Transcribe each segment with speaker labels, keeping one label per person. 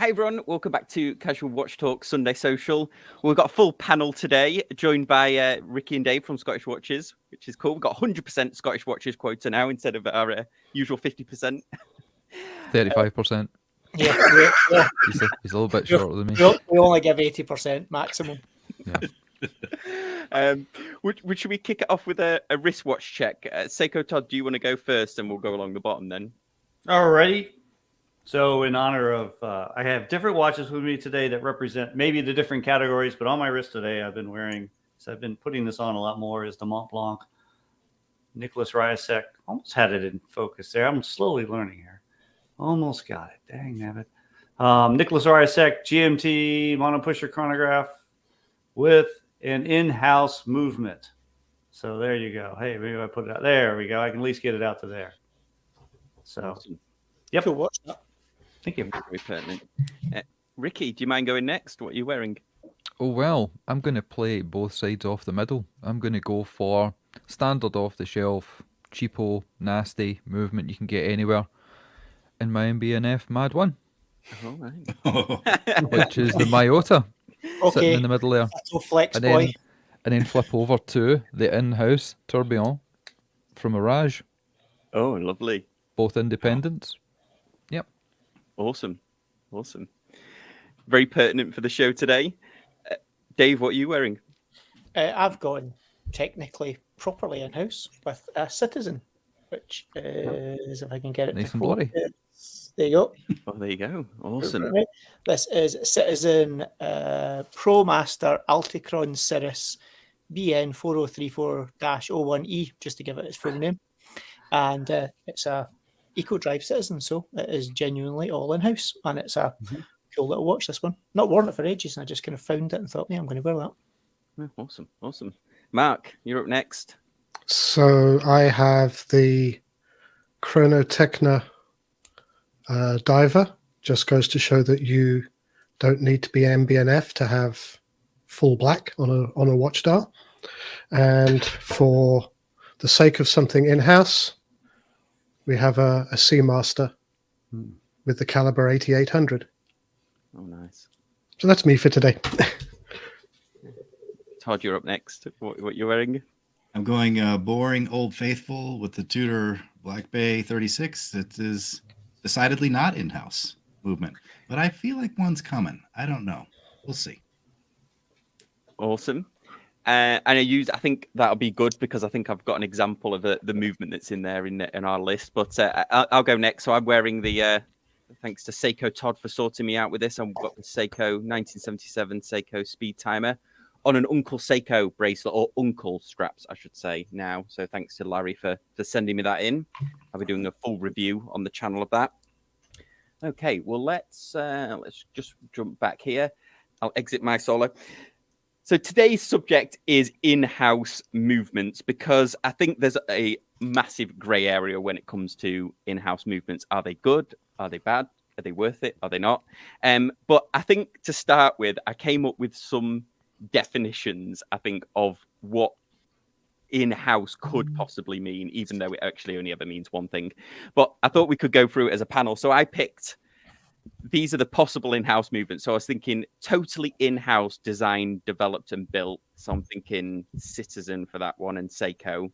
Speaker 1: Hey everyone, welcome back to Casual Watch Talk Sunday Social. We've got a full panel today, joined by Ricky and Dave from Scottish Watches, which is cool. We've got 100% Scottish Watches quota now instead of our usual 50%.
Speaker 2: 35%.
Speaker 3: Yeah.
Speaker 2: He's a little bit shorter than me.
Speaker 3: We only give 80% maximum.
Speaker 2: Yeah.
Speaker 1: Should we kick it off with a wristwatch check? Seiko Todd, do you want to go first, and we'll go along the bottom then?
Speaker 4: Alrighty. So in honor of, I have different watches with me today that represent maybe the different categories, but on my wrist today, I've been putting this on a lot more, is the Mont Blanc Nicholas Ryasek. Almost had it in focus there. I'm slowly learning here. Almost got it. Dang nabbit. Nicholas Ryasek GMT monopusher chronograph with an in-house movement. So there you go. Hey, maybe I put it out. There we go. I can at least get it out to there. So,
Speaker 1: Awesome.
Speaker 4: Yep.
Speaker 3: Cool watch that.
Speaker 4: Thank you.
Speaker 1: Very pertinent. Ricky, do you mind going next? What are you wearing?
Speaker 2: Oh, well, I'm going to play both sides off the middle. I'm going to go for standard off the shelf, cheapo, nasty movement you can get anywhere in my MB&F Mad 1,
Speaker 1: All right.
Speaker 2: which is the Myota, sitting
Speaker 3: Okay.
Speaker 2: in the middle there.
Speaker 3: So flex
Speaker 2: And
Speaker 3: boy.
Speaker 2: then flip over to the in-house Tourbillon from Mirage,
Speaker 1: Oh, lovely.
Speaker 2: both independents. Yep.
Speaker 1: Awesome. Very pertinent for the show today. Dave, what are you wearing?
Speaker 3: I've gone technically properly in-house with a Citizen, which is, if I can get it
Speaker 2: Nice
Speaker 3: to
Speaker 2: and
Speaker 3: focus,
Speaker 2: blurry.
Speaker 3: there you go.
Speaker 1: Oh, there you go. Awesome.
Speaker 3: Right. This is Citizen ProMaster Alticron Cirrus BN 4034-01E, just to give it its full name. And it's a eco-drive Citizen, so it is genuinely all in-house, and it's a cool little watch, this one. Not worn it for ages, and I just kind of found it and thought, yeah, I'm going to wear that.
Speaker 1: Oh, awesome. Mark, you're up next.
Speaker 5: So I have the Chronotechna diver. Just goes to show that you don't need to be MB&F to have full black on a watch dial. And for the sake of something in-house, we have a Seamaster with the caliber 8800.
Speaker 1: Oh, nice.
Speaker 5: So that's me for today.
Speaker 1: Todd, you're up next. What you're wearing?
Speaker 6: I'm going boring Old Faithful with the Tudor Black Bay 36. It is decidedly not in-house movement, but I feel like one's coming. I don't know. We'll see.
Speaker 1: Awesome. And I think that'll be good because I think I've got an example of the movement that's in there in our list. But I'll go next. So I'm wearing the, thanks to Seiko Todd for sorting me out with this. I've got the Seiko 1977 Seiko Speed Timer on an Uncle Seiko bracelet, or Uncle straps, I should say now. So thanks to Larry for sending me that in. I'll be doing a full review on the channel of that. Okay, well, let's just jump back here. I'll exit my solo. So today's subject is in-house movements, because I think there's a massive grey area when it comes to in-house movements. Are they good? Are they bad? Are they worth it? Are they not? But I think to start with, I came up with some definitions, I think, of what in-house could possibly mean, even though it actually only ever means one thing. But I thought we could go through it as a panel. So I picked, these are the possible in-house movements. So I was thinking totally in-house designed, developed and built. So I'm thinking Citizen for that one and Seiko.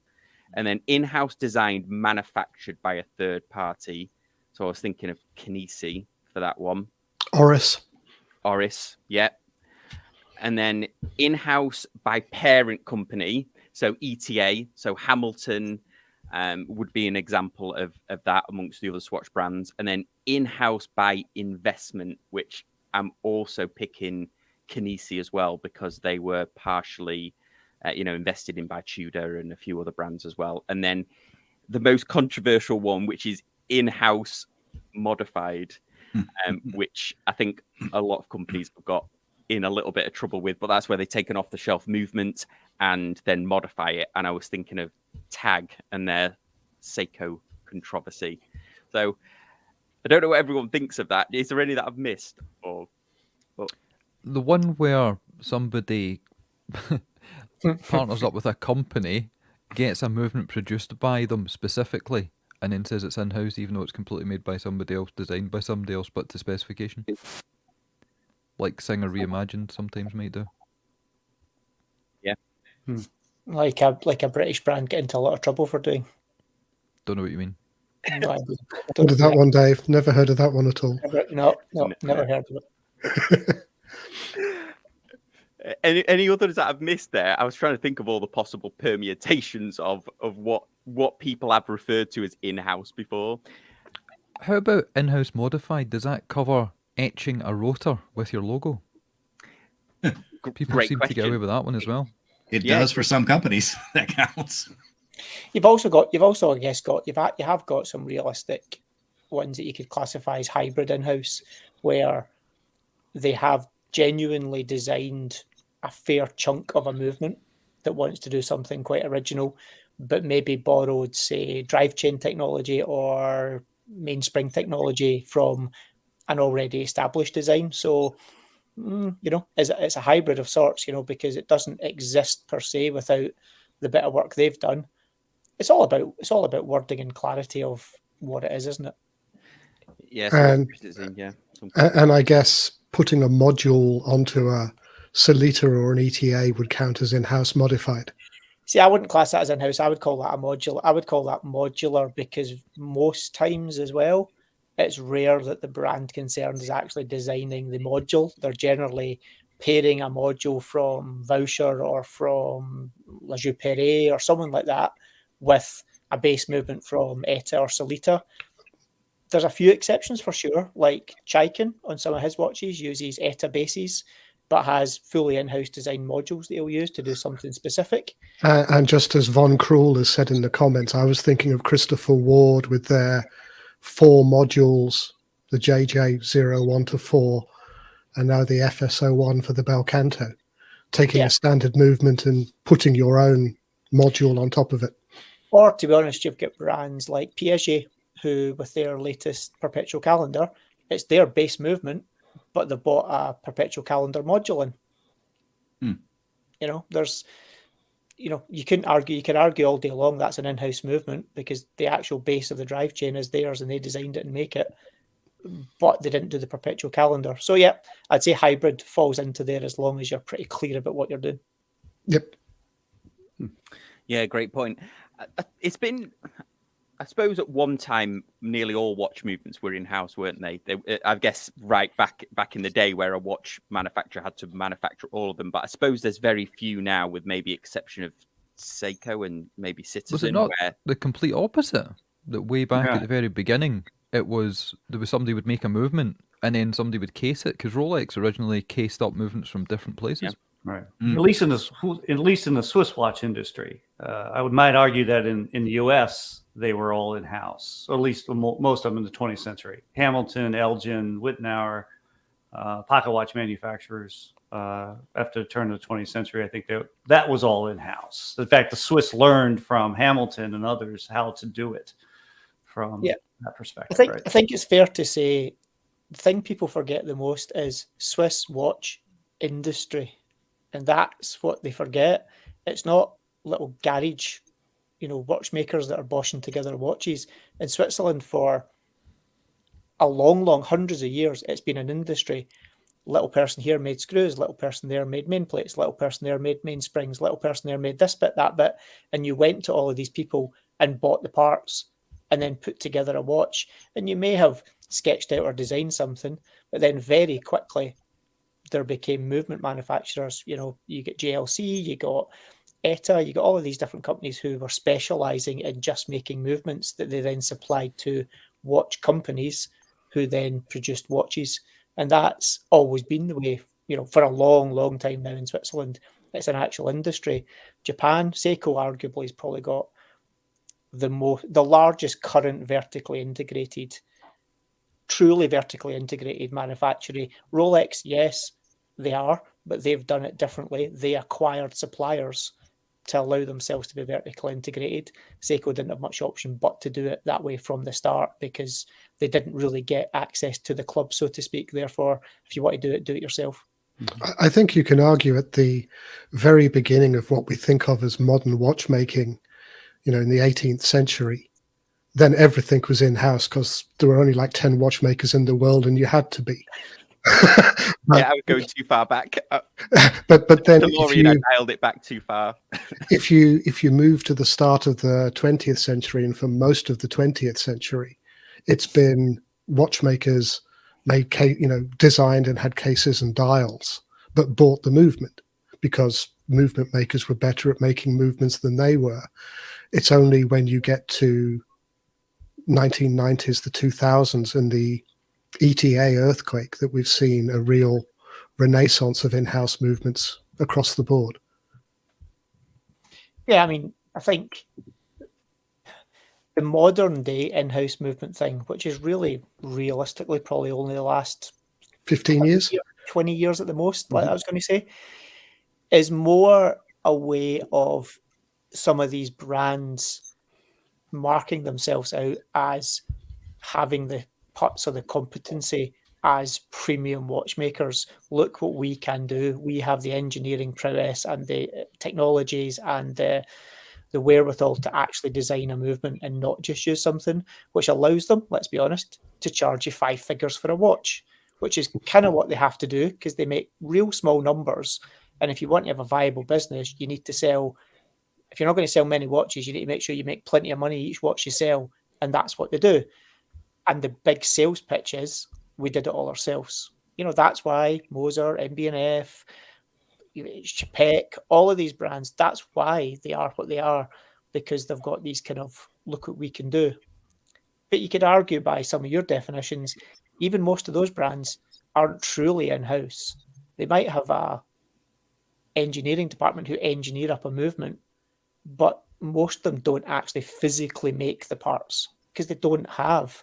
Speaker 1: And then in-house designed, manufactured by a third party. So I was thinking of Kinesi for that one.
Speaker 5: Oris,
Speaker 1: yeah. And then in-house by parent company. So ETA, so Hamilton would be an example of that amongst the other Swatch brands. And then in-house by investment, which I'm also picking Kinesi as well, because they were partially, invested in by Tudor and a few other brands as well. And then the most controversial one, which is in-house modified, which I think a lot of companies have got in a little bit of trouble with, but that's where they take an off-the-shelf movement and then modify it. And I was thinking of Tag and their Seiko controversy. So I don't know what everyone thinks of that. Is there any that I've missed?
Speaker 2: The one where somebody partners up with a company, gets a movement produced by them specifically, and then says it's in-house, even though it's completely made by somebody else, designed by somebody else, but to specification. like Singer Reimagined sometimes might do.
Speaker 3: Like a British brand get into a lot of trouble for doing.
Speaker 2: Don't know what you mean.
Speaker 3: No idea.
Speaker 5: Heard of that one, Dave? Never heard of that one at all.
Speaker 3: Never heard of it.
Speaker 1: Any others that I've missed there? I was trying to think of all the possible permutations of what people have referred to as in-house before.
Speaker 2: How about in-house modified? Does that cover etching a rotor with your logo? People
Speaker 1: Great
Speaker 2: seem to get away
Speaker 1: question.
Speaker 2: with that one as well.
Speaker 6: It
Speaker 1: Yeah.
Speaker 6: does for some companies. That counts.
Speaker 3: You've also I guess you have got some realistic ones that you could classify as hybrid in-house, where they have genuinely designed a fair chunk of a movement that wants to do something quite original, but maybe borrowed, say, drive chain technology or mainspring technology from an already established design. So, it's a hybrid of sorts, because it doesn't exist per se without the bit of work they've done. It's all about wording and clarity of what it is, isn't it?
Speaker 1: Yeah,
Speaker 5: And I guess putting a module onto a Solita or an ETA would count as in-house modified.
Speaker 3: See, I wouldn't class that as in-house. I would call that a modular. I would call that modular because most times as well, it's rare that the brand concerned is actually designing the module. They're generally pairing a module from Voucher or from La Joux Perret or someone like that with a base movement from ETA or Solita. There's a few exceptions for sure, like Chaikin on some of his watches uses ETA bases, but has fully in-house designed modules that he'll use to do something specific.
Speaker 5: And just as Von Krul has said in the comments, I was thinking of Christopher Ward with their 4 modules, the JJ01 to 4, and now the FS01 for the Belcanto, taking a standard movement and putting your own module on top of it.
Speaker 3: Or, to be honest, you've got brands like Piaget, who, with their latest perpetual calendar, it's their base movement, but they bought a perpetual calendar module in. There's, you couldn't argue. You could argue all day long that's an in-house movement because the actual base of the drive chain is theirs and they designed it and make it, but they didn't do the perpetual calendar. So yeah, I'd say hybrid falls into there as long as you're pretty clear about what you're doing.
Speaker 5: Yep.
Speaker 1: Yeah, great point. It's been, I suppose, at one time, nearly all watch movements were in-house, weren't they? I guess right back in the day where a watch manufacturer had to manufacture all of them. But I suppose there's very few now, with maybe exception of Seiko and maybe Citizen.
Speaker 2: Was it not the complete opposite? That way back at the very beginning, there was somebody would make a movement and then somebody would case it, because Rolex originally cased up movements from different places.
Speaker 4: Yeah. Right. At least in the Swiss watch industry, I might argue that in the U.S. they were all in house, or at least most of them in the 20th century. Hamilton, Elgin, Wittenauer, pocket watch manufacturers. After the turn of the 20th century, I think that was all in house. In fact, the Swiss learned from Hamilton and others how to do it from that perspective.
Speaker 3: I think it's fair to say the thing people forget the most is Swiss watch industry. And that's what they forget. It's not little garage, watchmakers that are boshing together watches. In Switzerland for a long, hundreds of years, it's been an industry. Little person here made screws, little person there made main plates, little person there made main springs, little person there made this bit, that bit. And you went to all of these people and bought the parts and then put together a watch. And you may have sketched out or designed something, but then very quickly there became movement manufacturers. You get JLC, you got ETA, you got all of these different companies who were specializing in just making movements that they then supplied to watch companies who then produced watches. And that's always been the way, for a long time now in Switzerland. It's an actual industry. Japan, Seiko arguably has probably got the largest current truly vertically integrated manufacturing. Rolex, yes, they are, but they've done it differently. They acquired suppliers to allow themselves to be vertically integrated. Seiko didn't have much option but to do it that way from the start because they didn't really get access to the club, so to speak. Therefore, if you want to do it yourself.
Speaker 5: I think you can argue at the very beginning of what we think of as modern watchmaking, in the 18th century, then everything was in-house because there were only like 10 watchmakers in the world and you had to be.
Speaker 1: Yeah, I was going too far back.
Speaker 5: but then if
Speaker 1: DeLorean, I
Speaker 5: you
Speaker 1: dialed it back too far.
Speaker 5: if you move to the start of the 20th century, and for most of the 20th century, it's been watchmakers made designed and had cases and dials, but bought the movement because movement makers were better at making movements than they were. It's only when you get to 1990s, the 2000s, and the ETA earthquake that we've seen a real renaissance of in-house movements across the board.
Speaker 3: Yeah, I mean, I think the modern day in-house movement thing, which is really realistically probably only the last
Speaker 5: 15 years,
Speaker 3: 20 years at the most, like I was going to say, is more a way of some of these brands marking themselves out as having the parts of the competency as premium watchmakers. Look what we can do. We have the engineering prowess and the technologies and the wherewithal to actually design a movement and not just use something which allows them, let's be honest, to charge you 5 figures for a watch, which is kind of what they have to do because they make real small numbers. And if you want to have a viable business, you need to sell. If you're not going to sell many watches, you need to make sure you make plenty of money each watch you sell. And that's what they do. And the big sales pitch is, we did it all ourselves. That's why Moser, MB&F, Chapek, all of these brands, that's why they are what they are, because they've got these kind of, look what we can do. But you could argue by some of your definitions, even most of those brands aren't truly in-house. They might have a engineering department who engineer up a movement, but most of them don't actually physically make the parts because they don't have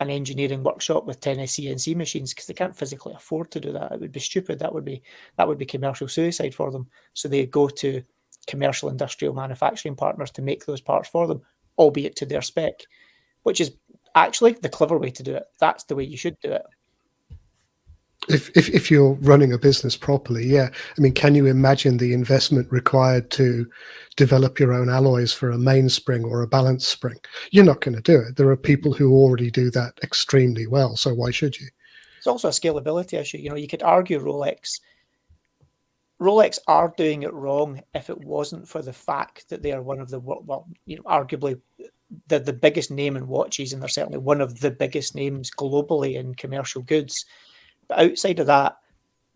Speaker 3: an engineering workshop with 10 CNC machines because they can't physically afford to do that. It would be stupid. That would be commercial suicide for them. So they go to commercial industrial manufacturing partners to make those parts for them, albeit to their spec, which is actually the clever way to do it. That's the way you should do it.
Speaker 5: If you're running a business properly, yeah. I mean, can you imagine the investment required to develop your own alloys for a mainspring or a balance spring? You're not going to do it. There are people who already do that extremely well. So why should you?
Speaker 3: It's also a scalability issue. You could argue Rolex are doing it wrong if it wasn't for the fact that they are one of the, arguably the biggest name in watches, and they're certainly one of the biggest names globally in commercial goods. But outside of that,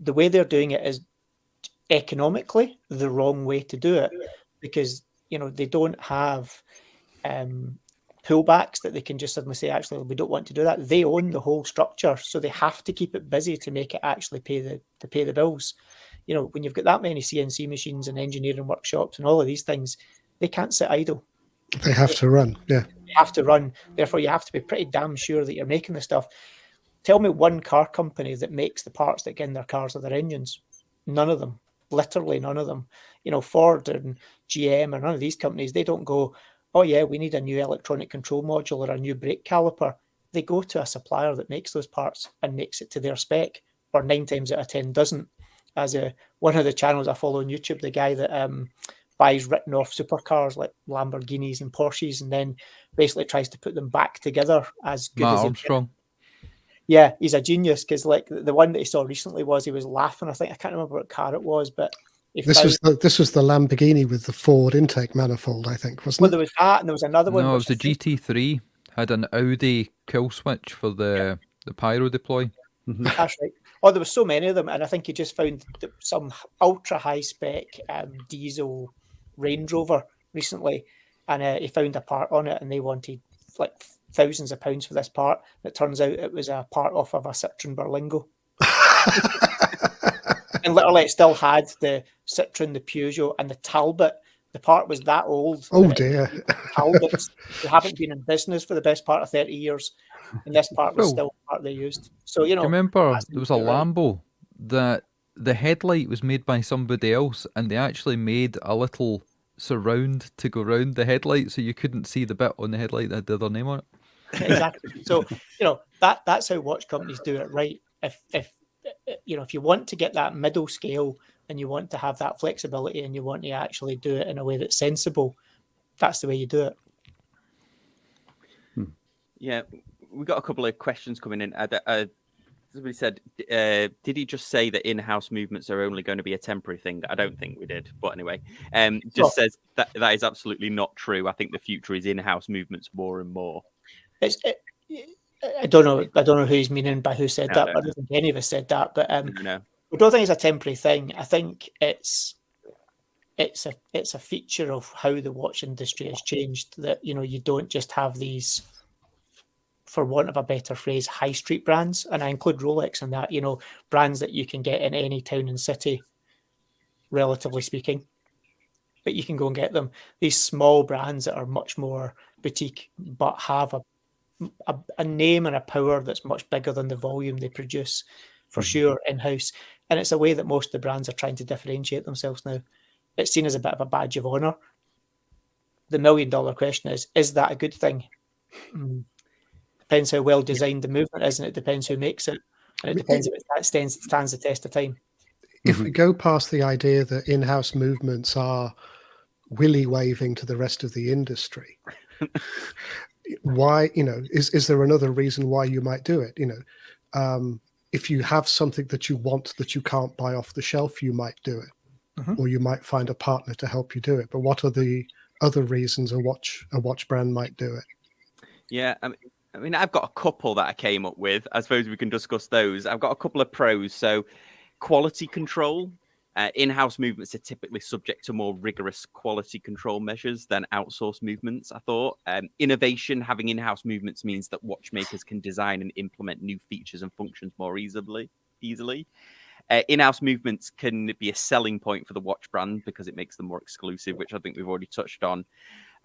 Speaker 3: the way they're doing it is economically the wrong way to do it, because they don't have pullbacks that they can just suddenly say, actually, we don't want to do that. They own the whole structure, so they have to keep it busy to make it actually pay the bills. When you've got that many CNC machines and engineering workshops and all of these things, they can't sit idle.
Speaker 5: They have to run. Yeah,
Speaker 3: they have to run. Therefore, you have to be pretty damn sure that you're making the stuff. Tell me one car company that makes the parts that get in their cars or their engines. None of them. Literally none of them. Ford and GM or none of these companies, they don't go, oh yeah, we need a new electronic control module or a new brake caliper. They go to a supplier that makes those parts and makes it to their spec, or 9 times out of 10 doesn't. As one of the channels I follow on YouTube, the guy that buys written off supercars like Lamborghinis and Porsches and then basically tries to put them back together as good
Speaker 2: Matt
Speaker 3: as
Speaker 2: Armstrong.
Speaker 3: Yeah, he's a genius, because like the one that he saw recently was he was laughing. I can't remember what car it was, but
Speaker 5: this was the Lamborghini with the Forward intake manifold, I think, wasn't it?
Speaker 3: There was that, and there was another one.
Speaker 2: No, it was the GT3 had an Audi kill switch for the pyro deploy.
Speaker 3: That's right. Oh, there was so many of them, and I think he just found some ultra high spec diesel Range Rover recently, and he found a part on it, and they wanted like thousands of pounds for this part. It turns out it was a part off of a Citroen Berlingo. And literally it still had the Citroen, the Peugeot and the Talbot. The part was that old.
Speaker 5: Oh dear.
Speaker 3: Talbots who haven't been in business for the best part of 30 years. And this part was still the part they used. So,
Speaker 2: Do you remember there was a Lambo that the headlight was made by somebody else, and they actually made a little surround to go round the headlight so you couldn't see the bit on the headlight that had their name on it.
Speaker 3: Exactly. So, that's how watch companies do it right. If you want to get that middle scale and you want to have that flexibility and you want to actually do it in a way that's sensible, that's the way you do it.
Speaker 1: Yeah, we got a couple of questions coming in. Somebody said, did he just say that in-house movements are only going to be a temporary thing? I don't think we did, but anyway, just says that is absolutely not true. I think the future is in-house movements more and more.
Speaker 3: I don't know who he's meaning by who said that, but I don't think any of us said that. But
Speaker 1: No.
Speaker 3: I don't think it's a temporary thing. I think it's a feature of how the watch industry has changed, that you don't just have these, for want of a better phrase, high street brands, and I include Rolex in that, brands that you can get in any town and city, relatively speaking, but you can go and get them. These small brands that are much more boutique, but have a name and a power that's much bigger than the volume they produce, for sure, in-house. And it's a way that most of the brands are trying to differentiate themselves now. It's seen as a bit of a badge of honor. The $1 million question is that a good thing? Depends how well designed the movement is, and it depends who makes it, and it depends if it stands the test of time.
Speaker 5: If we go past the idea that in-house movements are willy waving to the rest of the industry, why, is there another reason why you might do it? If you have something that you want that you can't buy off the shelf, you might do it, or you might find a partner to help you do it. But what are the other reasons a watch brand might do it?
Speaker 1: Yeah, I mean, I've got a couple that I came up with. I suppose we can discuss those. I've got a couple of pros. So, quality control. In-house movements are typically subject to more rigorous quality control measures than outsourced movements, I thought. Innovation, having in-house movements means that watchmakers can design and implement new features and functions more easily. In-house movements can be a selling point for the watch brand because it makes them more exclusive, which I think we've already touched on.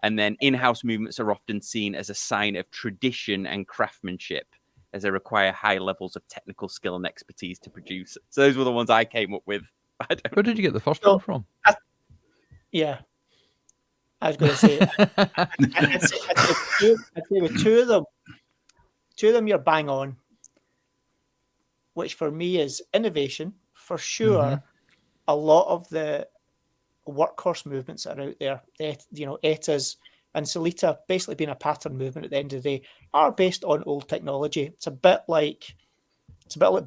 Speaker 1: And then in-house movements are often seen as a sign of tradition and craftsmanship, as they require high levels of technical skill and expertise to produce. So those were the ones I came up with.
Speaker 2: Where did you get the first one from?
Speaker 3: I was going to say, I'd say with two of them you're bang on, which for me is innovation, for sure. A lot of the workhorse movements that are out there, ETAs and Sellita, basically being a pattern movement at the end of the day, are based on old technology. It's a bit like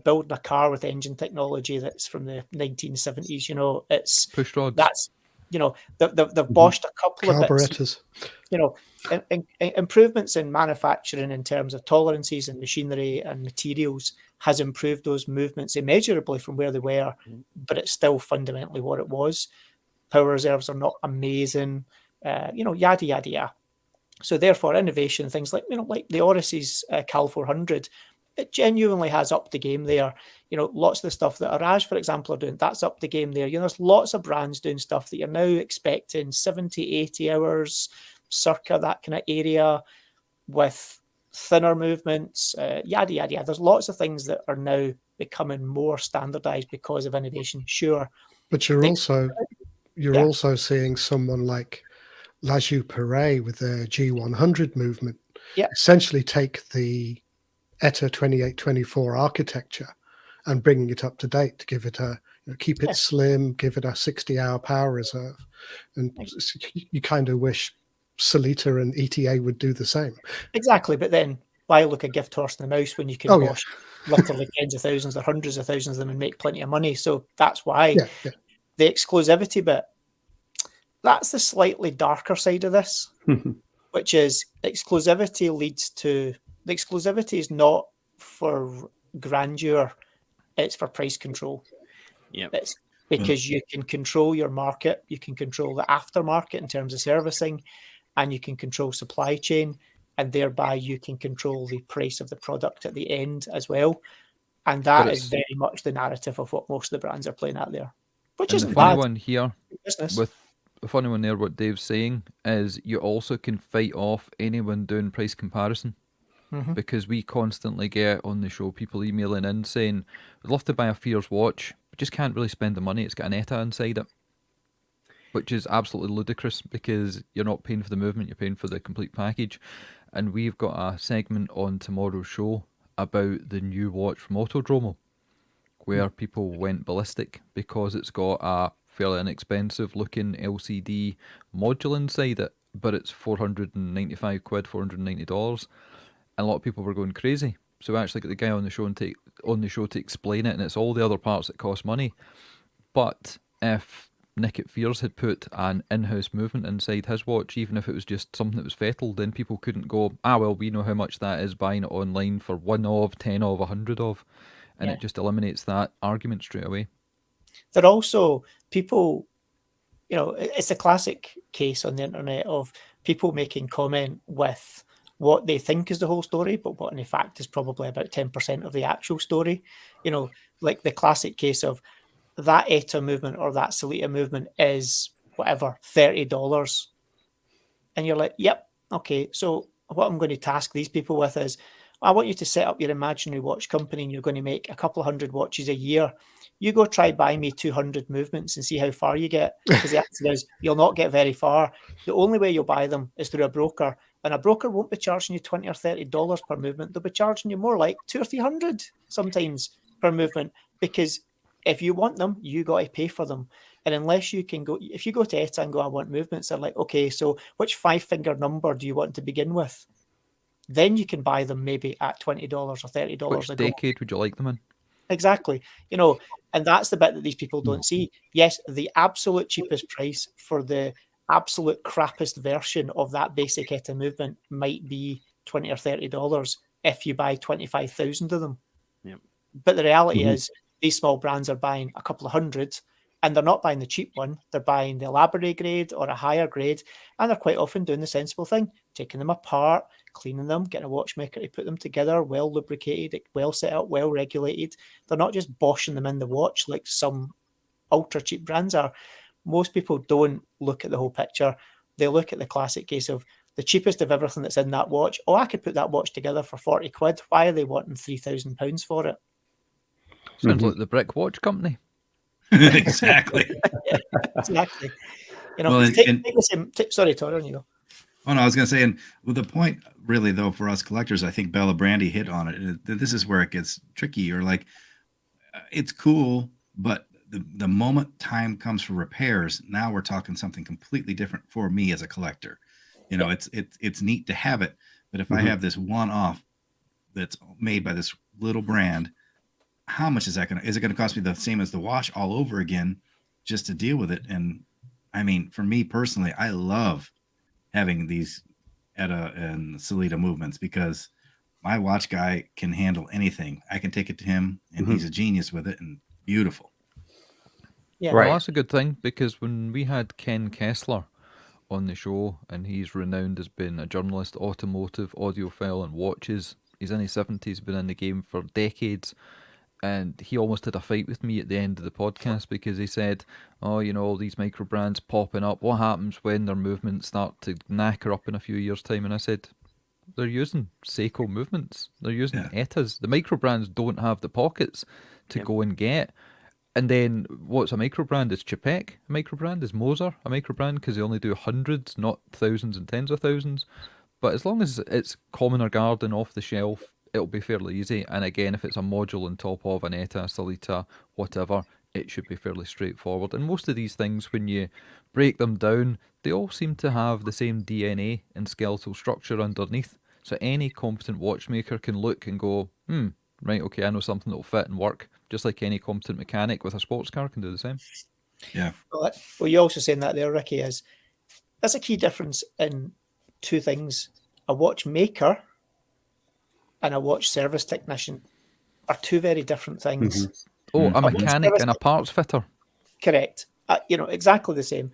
Speaker 3: building a car with engine technology that's from the 1970s. It's
Speaker 2: push rods.
Speaker 3: That's they've boshed a couple of bits. Improvements in manufacturing in terms of tolerances and machinery and materials has improved those movements immeasurably from where they were, but it's still fundamentally what it was. Power reserves are not amazing, yada yada yada. So therefore, innovation, things like the Odyssey's Cal 400, it genuinely has upped the game there. Lots of the stuff that Araj, for example, are doing, that's up the game there. There's lots of brands doing stuff that you're now expecting 70, 80 hours, circa that kind of area, with thinner movements, yada, yada, yada. There's lots of things that are now becoming more standardized because of innovation, sure.
Speaker 5: But you're also seeing someone like Laju Perret with their G100 movement essentially take the ETA 2824 architecture and bringing it up to date to give it keep it slim, give it a 60-hour power reserve. And you kind of wish Sellita and ETA would do the same. Exactly,
Speaker 3: but then why look a gift horse and a mouse when you can wash literally tens of thousands or hundreds of thousands of them and make plenty of money? So that's why the exclusivity bit, that's the slightly darker side of this, which is exclusivity the exclusivity is not for grandeur, it's for price control. It's because you can control your market, you can control the aftermarket in terms of servicing, and you can control supply chain, and thereby you can control the price of the product at the end as well. And that is very much the narrative of what most of the brands are playing at there, which isn't bad.
Speaker 2: The funny one there, what Dave's saying, is you also can fight off anyone doing price comparison. Because we constantly get on the show people emailing in saying, I'd love to buy a Fears watch, but just can't really spend the money. It's got an ETA inside it. Which is absolutely ludicrous because you're not paying for the movement, you're paying for the complete package. And we've got a segment on tomorrow's show about the new watch from Autodromo, where people went ballistic because it's got a fairly inexpensive looking LCD module inside it, but it's £495, $490. And a lot of people were going crazy So we actually got the guy on the show to explain it, and it's all the other parts that cost money. But if Nick at Fears had put an in-house movement inside his watch, even if it was just something that was fettled, then people couldn't go, well, we know how much that is buying it online for 1 of, 10 of, 100 of. And it just eliminates that argument straight away.
Speaker 3: There are also people, it's a classic case on the internet of people making comment with what they think is the whole story, but what in fact is probably about 10% of the actual story. Like the classic case of that ETA movement or that Solita movement is whatever, $30. And you're like, yep, okay. So what I'm going to task these people with is, I want you to set up your imaginary watch company and you're going to make a couple of hundred watches a year. You go try buy me 200 movements and see how far you get. Because the answer is you'll not get very far. The only way you'll buy them is through a broker. And a broker won't be charging you $20 or $30 per movement. They'll be charging you more like $200 or $300 sometimes per movement. Because if you want them, you got to pay for them. And unless you can go, if you go to ETA and go, I want movements, they're like, okay, so which 5-finger number do you want to begin with? Then you can buy them maybe at $20 or $30
Speaker 2: Which decade would you like them in?
Speaker 3: Exactly. And that's the bit that these people don't see. Yes, the absolute cheapest price for the absolute crappiest version of that basic ETA movement might be $20 or $30 if you buy 25,000 of them.
Speaker 1: Yep.
Speaker 3: But the reality is these small brands are buying a couple of hundred, and they're not buying the cheap one. They're buying the elaborate grade or a higher grade, and they're quite often doing the sensible thing, taking them apart, cleaning them, getting a watchmaker to put them together, well lubricated, well set up, well regulated. They're not just boshing them in the watch like some ultra cheap brands are. Most people don't look at the whole picture. They look at the classic case of the cheapest of everything that's in that watch. Oh, I could put that watch together for 40 quid. Why are they wanting £3,000 for it?
Speaker 2: Sounds like the Brick Watch Company.
Speaker 6: Exactly.
Speaker 3: Yeah, exactly.
Speaker 6: Well,
Speaker 3: take the same. Sorry, Tor, on you go.
Speaker 6: Oh no, I was going to say, and well, the point really though for us collectors, I think Bella Brandy hit on it. This is where it gets tricky. Or like, it's cool, but the moment time comes for repairs, now we're talking something completely different for me as a collector. It's neat to have it, but if I have this one-off that's made by this little brand, how much is it going to cost me the same as the watch all over again just to deal with it? And I mean, for me personally, I love having these ETA and Solita movements because my watch guy can handle anything. I can take it to him and he's a genius with it and beautiful.
Speaker 3: Yeah,
Speaker 2: Well, that's a good thing because when we had Ken Kessler on the show, and he's renowned as being a journalist, automotive, audiophile, and watches. He's in his 70s, been in the game for decades. And he almost had a fight with me at the end of the podcast because he said, all these micro brands popping up. What happens when their movements start to knacker up in a few years' time? And I said, they're using Seiko movements. They're using ETAs. The micro brands don't have the pockets to go and get. And then what's a micro brand? Is Chapek a micro brand? Is Moser a micro brand? Because they only do hundreds, not thousands and tens of thousands. But as long as it's commoner garden off the shelf, it'll be fairly easy. And again, if it's a module on top of an ETA, Solita, whatever, it should be fairly straightforward. And most of these things, when you break them down, they all seem to have the same DNA and skeletal structure underneath. So any competent watchmaker can look and go, right, okay, I know something that'll fit and work. Just like any competent mechanic with a sports car can do the same.
Speaker 6: Yeah.
Speaker 3: Well, you're also saying that there, Ricky, is that's a key difference in two things. A watchmaker and a watch service technician are two very different things.
Speaker 2: Oh, a mechanic and a parts fitter.
Speaker 3: Correct. Exactly the same.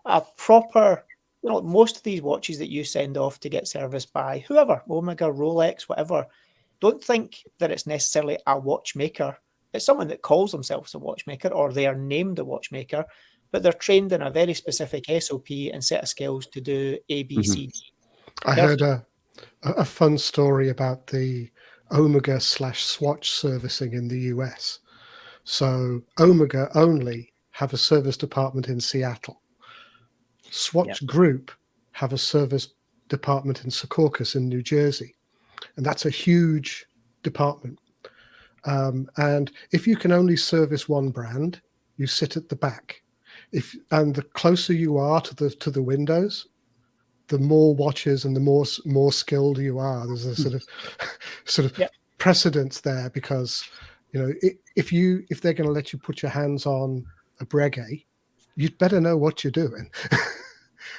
Speaker 3: A proper, most of these watches that you send off to get serviced by whoever, Omega, Rolex, whatever, don't think that it's necessarily a watchmaker. It's someone that calls themselves a watchmaker or they are named a watchmaker, but they're trained in a very specific SOP and set of skills to do A, B, C, D.
Speaker 5: I heard a fun story about the Omega/Swatch servicing in the US. So Omega only have a service department in Seattle. Swatch Group have a service department in Secaucus in New Jersey. And that's a huge department. And if you can only service one brand, you sit at the back. And the closer you are to the windows, the more watches and the more skilled you are. There's a sort of precedence there, because if they're going to let you put your hands on a Breguet, you'd better know what you're doing.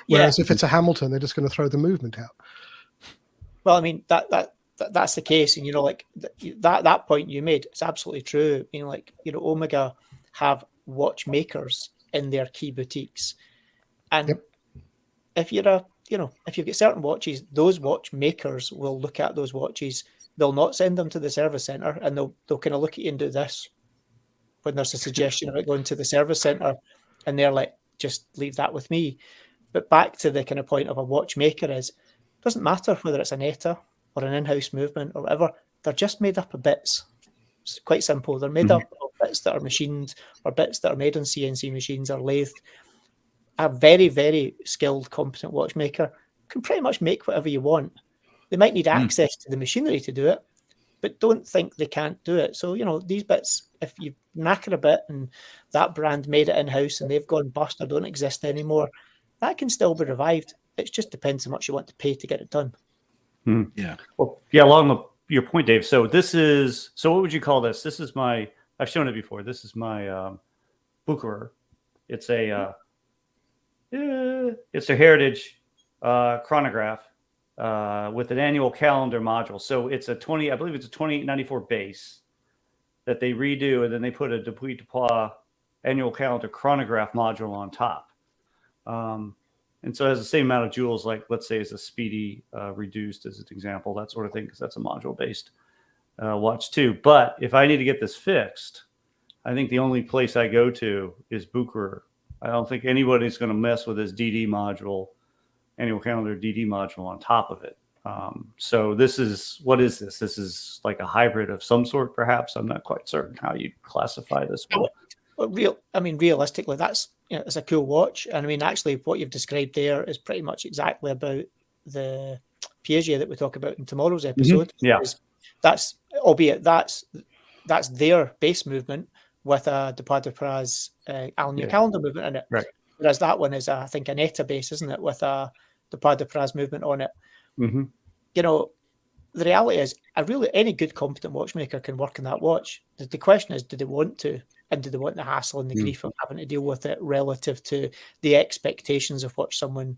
Speaker 5: Whereas if it's a Hamilton, they're just going to throw the movement out.
Speaker 3: Well, I mean that's the case, and like that point you made, it's absolutely true. Omega have watchmakers in their key boutiques, and if you've got certain watches, those watchmakers will look at those watches. They'll not send them to the service center, and they'll kind of look at you and do this when there's a suggestion about going to the service center, and they're like, just leave that with me. But back to the kind of point of a watchmaker is, it doesn't matter whether it's an ETA or an in-house movement or whatever, they're just made up of bits. It's quite simple. They're made up of bits that are machined or bits that are made on CNC machines or lathed. A very, very skilled, competent watchmaker can pretty much make whatever you want. They might need access to the machinery to do it, but don't think they can't do it. So, these bits, if you knacker a bit and that brand made it in-house and they've gone bust or don't exist anymore, that can still be revived. It just depends how much you want to pay to get it done.
Speaker 6: Yeah.
Speaker 4: Well, yeah, along your point, Dave. So what would you call this? This is I've shown it before. This is my Bucherer. It's a heritage chronograph with an annual calendar module. So it's I believe it's a 2894 base that they redo, and then they put a Depuis de Poix annual calendar chronograph module on top. And so it has the same amount of jewels, like let's say as a Speedy reduced as an example, that sort of thing, because that's a module based watch too. But if I need to get this fixed, I think the only place I go to is Bucherer. I don't think anybody's going to mess with this DD module, annual calendar DD module on top of it. So what is this? This is like a hybrid of some sort, perhaps. I'm not quite certain how you classify this one.
Speaker 3: Realistically, that's it's a cool watch, and I mean, actually, what you've described there is pretty much exactly about the Piaget that we talk about in tomorrow's episode.
Speaker 4: Yeah,
Speaker 3: that's their base movement with a Depuis de Poix annual calendar movement in it.
Speaker 4: Right.
Speaker 3: Whereas that one is, I think, an ETA base, isn't it, with a Depuis de Poix movement on it.
Speaker 4: Mm-hmm.
Speaker 3: The reality is, any good competent watchmaker can work in that watch. The question is, do they want to? And do they want the hassle and the grief of having to deal with it relative to the expectations of what someone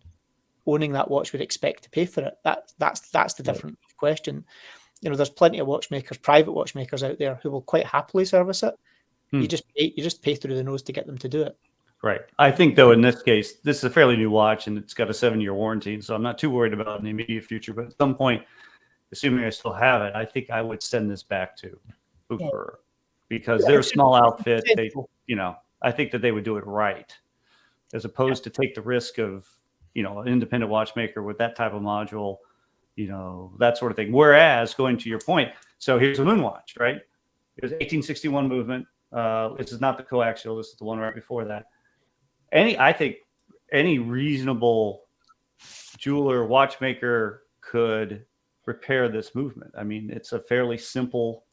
Speaker 3: owning that watch would expect to pay for it? That's the different question. There's plenty of watchmakers, private watchmakers out there who will quite happily service it. You just pay through the nose to get them to do it.
Speaker 4: Right. I think, though, in this case, this is a fairly new watch and it's got a 7-year warranty. So I'm not too worried about it in the immediate future. But at some point, assuming I still have it, I think I would send this back to Bucherer. Because they're a small outfit, I think that they would do it right, as opposed to take the risk of, an independent watchmaker with that type of module, that sort of thing. Whereas, going to your point, so here's a Moonwatch, right? Here's 1861 movement. This is not the coaxial. This is the one right before that. I think any reasonable jeweler, watchmaker could repair this movement. I mean, it's a fairly simple.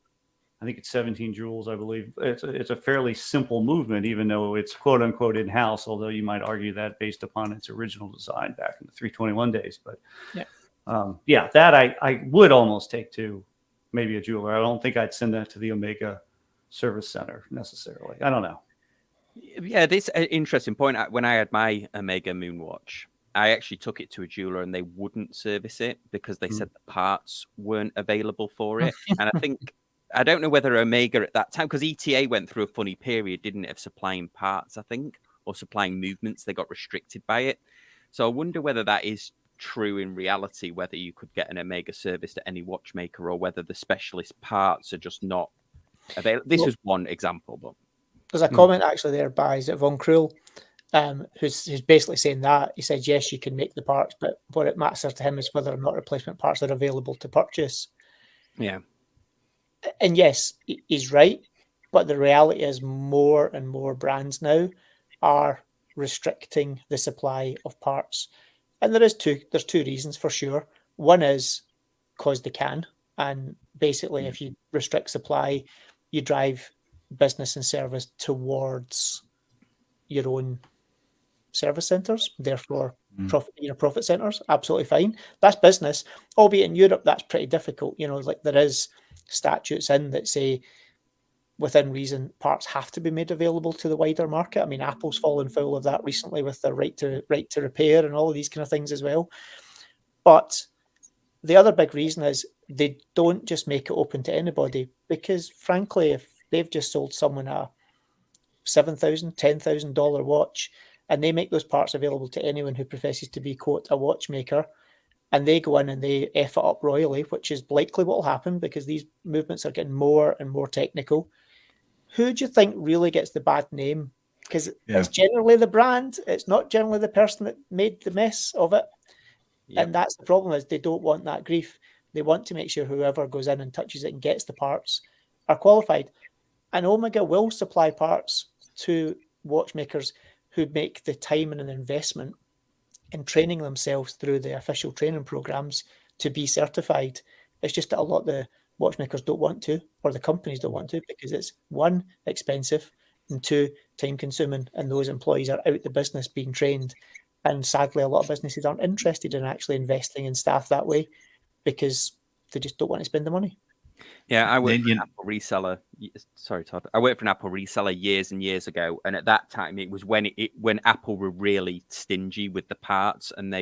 Speaker 4: I think it's 17 joules, I believe. It's a fairly simple movement, even though it's quote unquote in-house, although you might argue that based upon its original design back in the 321 days. But that I would almost take to maybe a jeweler. I don't think I'd send that to the Omega service center necessarily. I don't know.
Speaker 1: Yeah, this interesting point. When I had my Omega Moonwatch, I actually took it to a jeweler and they wouldn't service it because they said the parts weren't available for it. And I don't know whether Omega at that time, because ETA went through a funny period, didn't it, of supplying parts, I think, or supplying movements. They got restricted by it. So I wonder whether that is true in reality, whether you could get an Omega service to any watchmaker or whether the specialist parts are just not available. This was one example. But
Speaker 3: there's a comment actually there by Von Krul, who's basically saying that. He said, yes, you can make the parts, but what it matters to him is whether or not replacement parts are available to purchase.
Speaker 1: Yeah.
Speaker 3: And yes, he's right, but the reality is more and more brands now are restricting the supply of parts. And there's two reasons for sure. One is because they can. And basically, if you restrict supply, you drive business and service towards your own service centers, therefore profit centers. Absolutely fine. That's business. Albeit in Europe, that's pretty difficult. Like there is statutes in that say, within reason, parts have to be made available to the wider market. I mean, Apple's fallen foul of that recently with their right to repair and all of these kind of things as well. But the other big reason is they don't just make it open to anybody, because frankly, if they've just sold someone a $7,000, $10,000 watch, and they make those parts available to anyone who professes to be, quote, a watchmaker, and they go in and they F it up royally, which is likely what will happen because these movements are getting more and more technical. Who do you think really gets the bad name? Because it's generally the brand. It's not generally the person that made the mess of it. Yep. And that's the problem, is they don't want that grief. They want to make sure whoever goes in and touches it and gets the parts are qualified. And Omega will supply parts to watchmakers who make the time and an investment in training themselves through the official training programs to be certified. It's just that a lot of the watchmakers don't want to, or the companies don't want to, because it's one, expensive, and two, time consuming, and those employees are out the business being trained. And sadly, a lot of businesses aren't interested in actually investing in staff that way because they just don't want to spend the money.
Speaker 1: Yeah, I worked for an Apple reseller. Sorry, Todd. I worked for an Apple reseller years and years ago, and at that time, it was when Apple were really stingy with the parts, and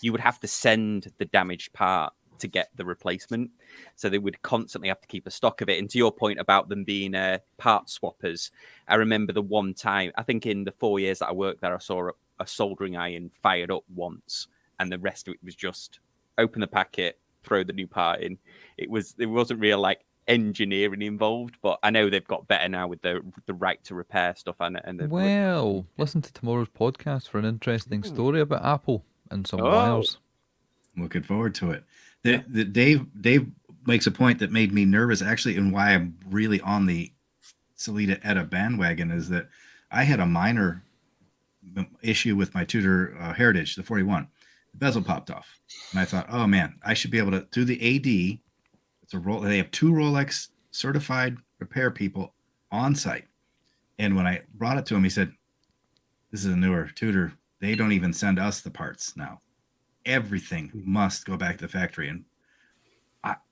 Speaker 1: you would have to send the damaged part to get the replacement. So they would constantly have to keep a stock of it. And to your point about them being part swappers, I remember the one time, I think in the 4 years that I worked there, I saw a soldering iron fired up once, and the rest of it was just open the packet, throw the new part in. It wasn't real like engineering involved, but I know they've got better now with the right to repair stuff.
Speaker 2: Listen to tomorrow's podcast for an interesting story about Apple and some wires.
Speaker 6: Looking forward to it. The Dave makes a point that made me nervous actually, and why I'm really on the Sellita Etta bandwagon is that I had a minor issue with my Tudor Heritage, the 41. The bezel popped off, and I thought, oh man, I should be able to do the AD. It's a roll. They have 2 Rolex certified repair people on site, and when I brought it to him, he said, "This is a newer Tudor. They don't even send us the parts now. Everything must go back to the factory." And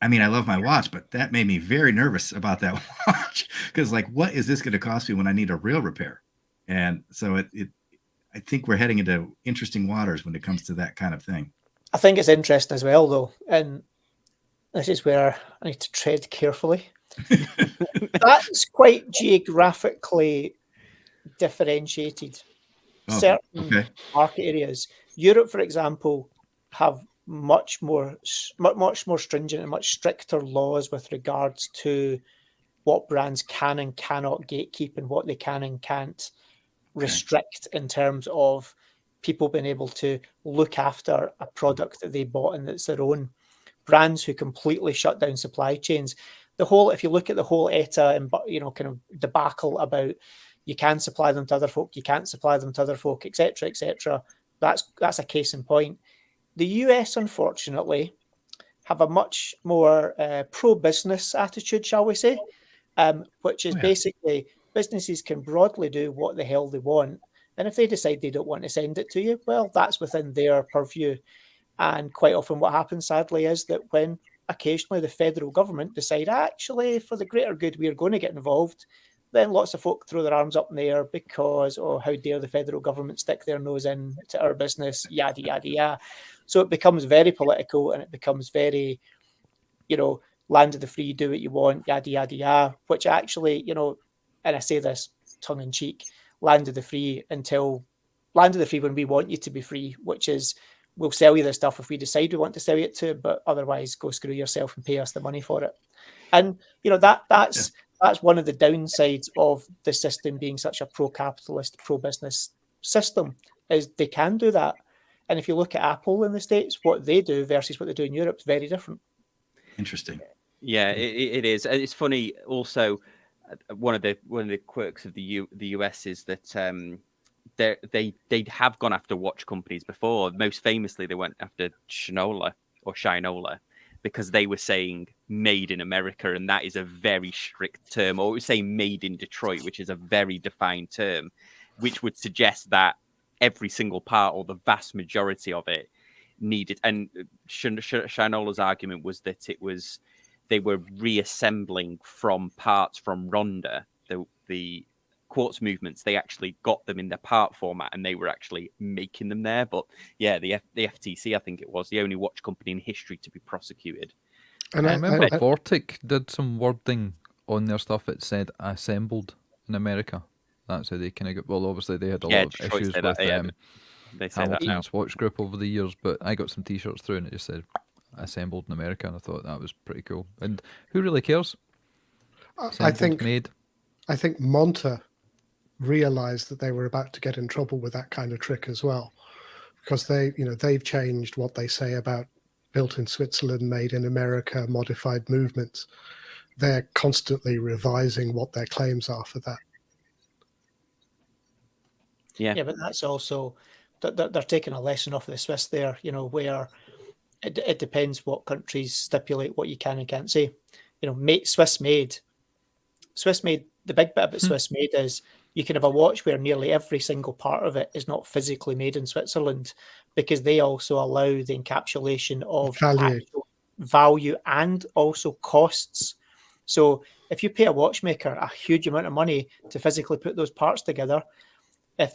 Speaker 6: I mean, I love my watch, but that made me very nervous about that watch because, like, what is this going to cost me when I need a real repair? And so I think we're heading into interesting waters when it comes to that kind of thing.
Speaker 3: I think it's interesting as well, though, and this is where I need to tread carefully. That's quite geographically differentiated. Certain market areas. Europe, for example, have much more stringent and much stricter laws with regards to what brands can and cannot gatekeep and what they can and can't restrict in terms of people being able to look after a product that they bought and that's their own. Brands who completely shut down supply chains. If you look at the whole ETA and kind of debacle about you can supply them to other folk, you can't supply them to other folk, etc., etc. That's a case in point. The US, unfortunately, have a much more pro-business attitude, shall we say, which is basically businesses can broadly do what the hell they want. And if they decide they don't want to send it to you, well, that's within their purview. And quite often what happens, sadly, is that when occasionally the federal government decide, actually, for the greater good, we are going to get involved, then lots of folk throw their arms up in the air because, oh, how dare the federal government stick their nose into our business, yada, yada, yada. So it becomes very political and it becomes very, land of the free, do what you want, yada, yada, yada, which actually, and I say this tongue in cheek, land of the free when we want you to be free, which is we'll sell you the stuff if we decide we want to sell it to, but otherwise go screw yourself and pay us the money for it. And, that's one of the downsides of the system being such a pro-capitalist, pro-business system, is they can do that. And if you look at Apple in the States, what they do versus what they do in Europe is very different.
Speaker 6: Interesting.
Speaker 1: Yeah, it is. And it's funny also, one of the quirks of the US is that they have gone after watch companies before. Most famously, they went after Shinola, because they were saying made in America, and that is a very strict term, or it would say made in Detroit, which is a very defined term, which would suggest that every single part or the vast majority of it needed. And Shinola's argument was that it was they were reassembling from parts from Ronda, the quartz movements. They actually got them in their part format, and they were actually making them there. But yeah, the FTC, I think it was the only watch company in history to be prosecuted.
Speaker 5: And
Speaker 2: I remember Vortic did some wording on their stuff that said assembled in America. That's how they kind of got. Well, obviously they had a lot of
Speaker 1: Detroit
Speaker 2: issues
Speaker 1: say
Speaker 2: with
Speaker 1: that, yeah, they say that now.
Speaker 2: Hamilton's watch group over the years, but I got some T-shirts through and it just said assembled in America, and I thought that was pretty cool. And who really cares?
Speaker 5: I
Speaker 2: Assembled, made.
Speaker 5: think Monta realized that they were about to get in trouble with that kind of trick as well, because they've changed what they say about built in Switzerland, made in America, modified movements. They're constantly revising what their claims are for that.
Speaker 3: Yeah, but that's also they're taking a lesson off the Swiss there, where it depends what countries stipulate what you can and can't say. Swiss made. The big bit about Swiss made is you can have a watch where nearly every single part of it is not physically made in Switzerland, because they also allow the encapsulation of value and also costs. So if you pay a watchmaker a huge amount of money to physically put those parts together, if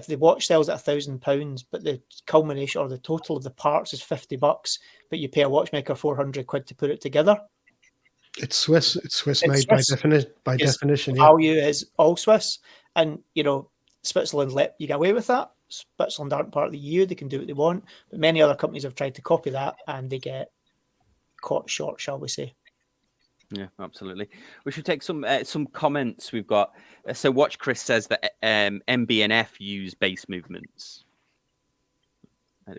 Speaker 3: the watch sells at £1,000, but the culmination or the total of the parts is $50, but you pay a watchmaker £400 to put it together,
Speaker 5: it's Swiss. It's Swiss made
Speaker 3: Swiss.
Speaker 5: by definition.
Speaker 3: Value is all Swiss, and Switzerland let you get away with that. Switzerland aren't part of the EU; they can do what they want. But many other companies have tried to copy that, and they get caught short, shall we say?
Speaker 1: Yeah, absolutely. We should take some comments. We've got so Watch Chris says that MB&F use base movements. I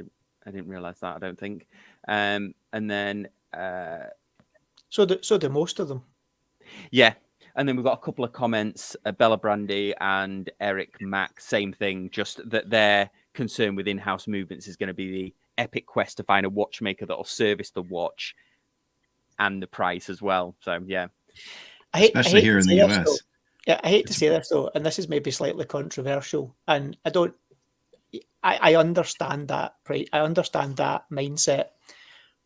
Speaker 1: didn't realize that. I don't think. And then
Speaker 3: so do most of them.
Speaker 1: Yeah, and then we've got a couple of comments. Bella Brandy and Eric Mack, same thing. Just that their concern with in-house movements is going to be the epic quest to find a watchmaker that will service the watch and the price as well. So yeah,
Speaker 6: especially here in the US.
Speaker 3: Yeah, I hate to say this though, and this is maybe slightly controversial, and I understand that, right? I understand that mindset,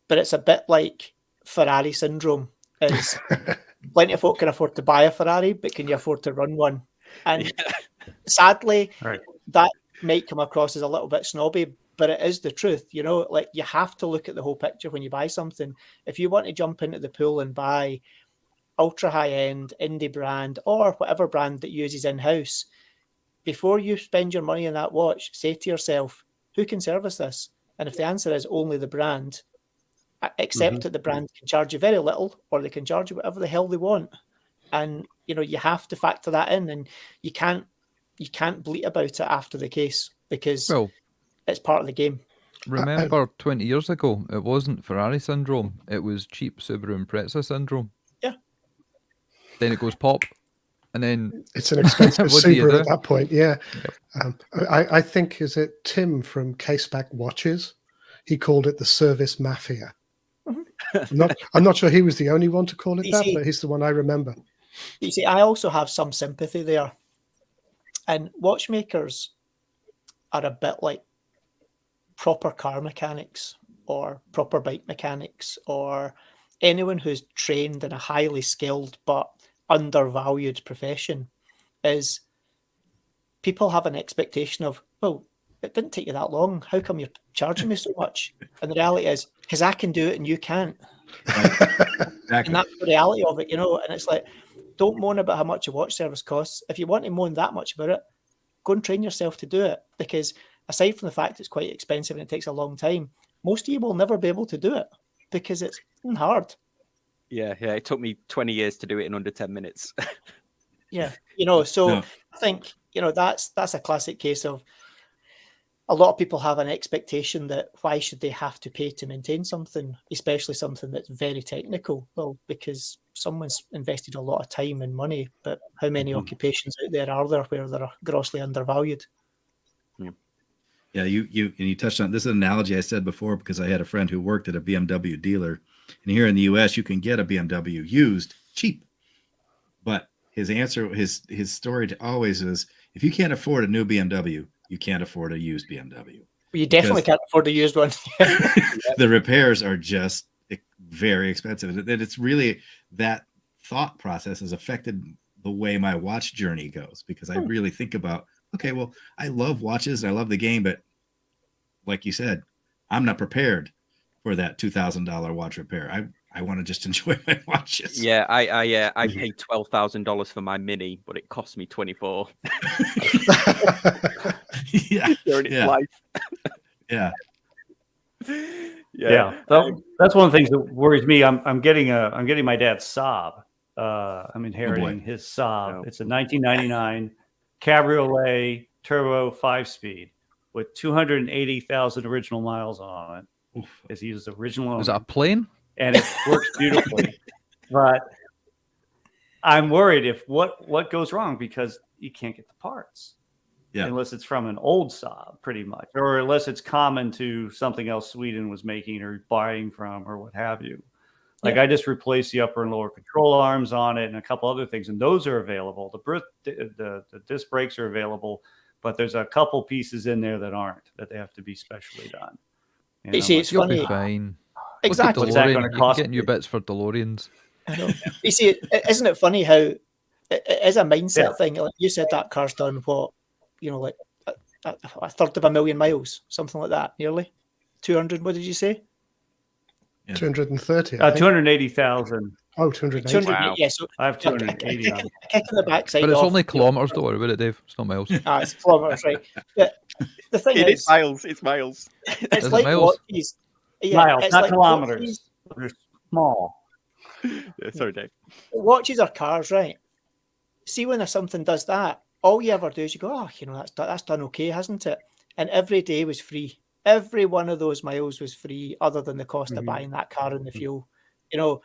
Speaker 3: but it's a bit like Ferrari syndrome. Is plenty of folk can afford to buy a Ferrari, but can you afford to run one? And sadly, that might come across as a little bit snobby, but it is the truth. Like, you have to look at the whole picture when you buy something. If you want to jump into the pool and buy ultra high-end indie brand or whatever brand that uses in-house, before you spend your money on that watch, say to yourself, who can service this? And if the answer is only the brand, accept that the brand can charge you very little, or they can charge you whatever the hell they want. And you have to factor that in, and you can't bleat about it after the case, because it's part of the game.
Speaker 2: Remember 20 years ago, it wasn't Ferrari syndrome, it was cheap Subaru Impreza syndrome.
Speaker 3: Yeah.
Speaker 2: Then it goes pop, and then
Speaker 5: it's an expensive Subaru at that point. Yeah.
Speaker 2: Yep.
Speaker 5: I think, is it Tim from Caseback Watches? He called it the service mafia. I'm not sure he was the only one to call it but he's the one I remember.
Speaker 3: You see, I also have some sympathy there. And watchmakers are a bit like proper car mechanics or proper bike mechanics, or anyone who's trained in a highly skilled but undervalued profession. Is people have an expectation of, well, it didn't take you that long. How come you're charging me so much? And the reality is, because I can do it and you can't.
Speaker 6: Exactly.
Speaker 3: And that's the reality of it, And it's like, don't moan about how much a watch service costs. If you want to moan that much about it, go and train yourself to do it. Because aside from the fact it's quite expensive and it takes a long time, most of you will never be able to do it because it's hard.
Speaker 1: Yeah. It took me 20 years to do it in under 10 minutes.
Speaker 3: Yeah. I think, that's a classic case of, a lot of people have an expectation that why should they have to pay to maintain something, especially something that's very technical? Well, because someone's invested a lot of time and money, but how many occupations out there are there where they're grossly undervalued?
Speaker 6: Yeah, you touched on this. Is an analogy I said before, because I had a friend who worked at a BMW dealer, and here in the US you can get a BMW used cheap. But his answer, his story to always is, if you can't afford a new BMW, you can't afford a used BMW.
Speaker 3: You definitely can't afford a used one.
Speaker 6: The repairs are just very expensive. That it's really that thought process has affected the way my watch journey goes, because I really think about, okay, well, I love watches and I love the game, but like you said, I'm not prepared for that $2,000 watch repair. I want to just enjoy my watches.
Speaker 1: Yeah, I paid $12,000 for my Mini, but it cost me 24.
Speaker 6: Yeah,
Speaker 1: During its
Speaker 6: yeah,
Speaker 1: life.
Speaker 6: yeah.
Speaker 4: Yeah. So that's one of the things that worries me. I'm getting my dad's Saab. I'm inheriting his Saab.
Speaker 1: Oh.
Speaker 4: It's a 1999 Cabriolet Turbo 5-speed with 280,000 original miles on it. Because he was the original
Speaker 2: Is that a
Speaker 4: owner,
Speaker 2: plane?
Speaker 4: and it works beautifully. But I'm worried if what goes wrong, because you can't get the parts.
Speaker 6: Yeah.
Speaker 4: Unless it's from an old Saab, pretty much, or unless it's common to something else Sweden was making or buying from or what have you. Like I just replaced the upper and lower control arms on it and a couple other things, and those are available. The disc brakes are available, but there's a couple pieces in there that aren't, that they have to be specially done. And
Speaker 3: You see, it's
Speaker 2: You'll
Speaker 3: funny.
Speaker 2: be fine.
Speaker 3: Exactly.
Speaker 4: What's that
Speaker 2: DeLorean,
Speaker 4: gonna
Speaker 2: you can
Speaker 4: cost
Speaker 2: get new
Speaker 4: me?
Speaker 2: bits for DeLoreans.
Speaker 3: I know. You see, isn't it funny how it is a mindset
Speaker 4: Yeah.
Speaker 3: thing? Like you said, that car's done what, like a third of a million miles, something like that, nearly 200. What did you say?
Speaker 5: 230. I think.
Speaker 4: 280,000.
Speaker 5: Oh, 280.
Speaker 3: 200.
Speaker 1: Wow.
Speaker 3: Yeah, so
Speaker 4: I have
Speaker 3: a
Speaker 4: 280 on.
Speaker 3: kick in the backside.
Speaker 2: But it's
Speaker 3: of,
Speaker 2: only kilometres, don't worry about it, Dave. It's not miles.
Speaker 3: It's kilometers, right? But the thing
Speaker 1: It
Speaker 3: is,
Speaker 1: is miles. It's miles.
Speaker 3: it's
Speaker 2: Is it
Speaker 3: like
Speaker 2: miles?
Speaker 3: watches. Yeah,
Speaker 4: Miles,
Speaker 3: it's
Speaker 4: not
Speaker 3: like
Speaker 4: kilometers.
Speaker 3: watches.
Speaker 4: They're small.
Speaker 1: Yeah, sorry, Dave.
Speaker 3: Watches are cars, right? See, when something does that, all you ever do is you go, oh, that's done okay, hasn't it? And every day was free. Every one of those miles was free, other than the cost of buying that car and the fuel, And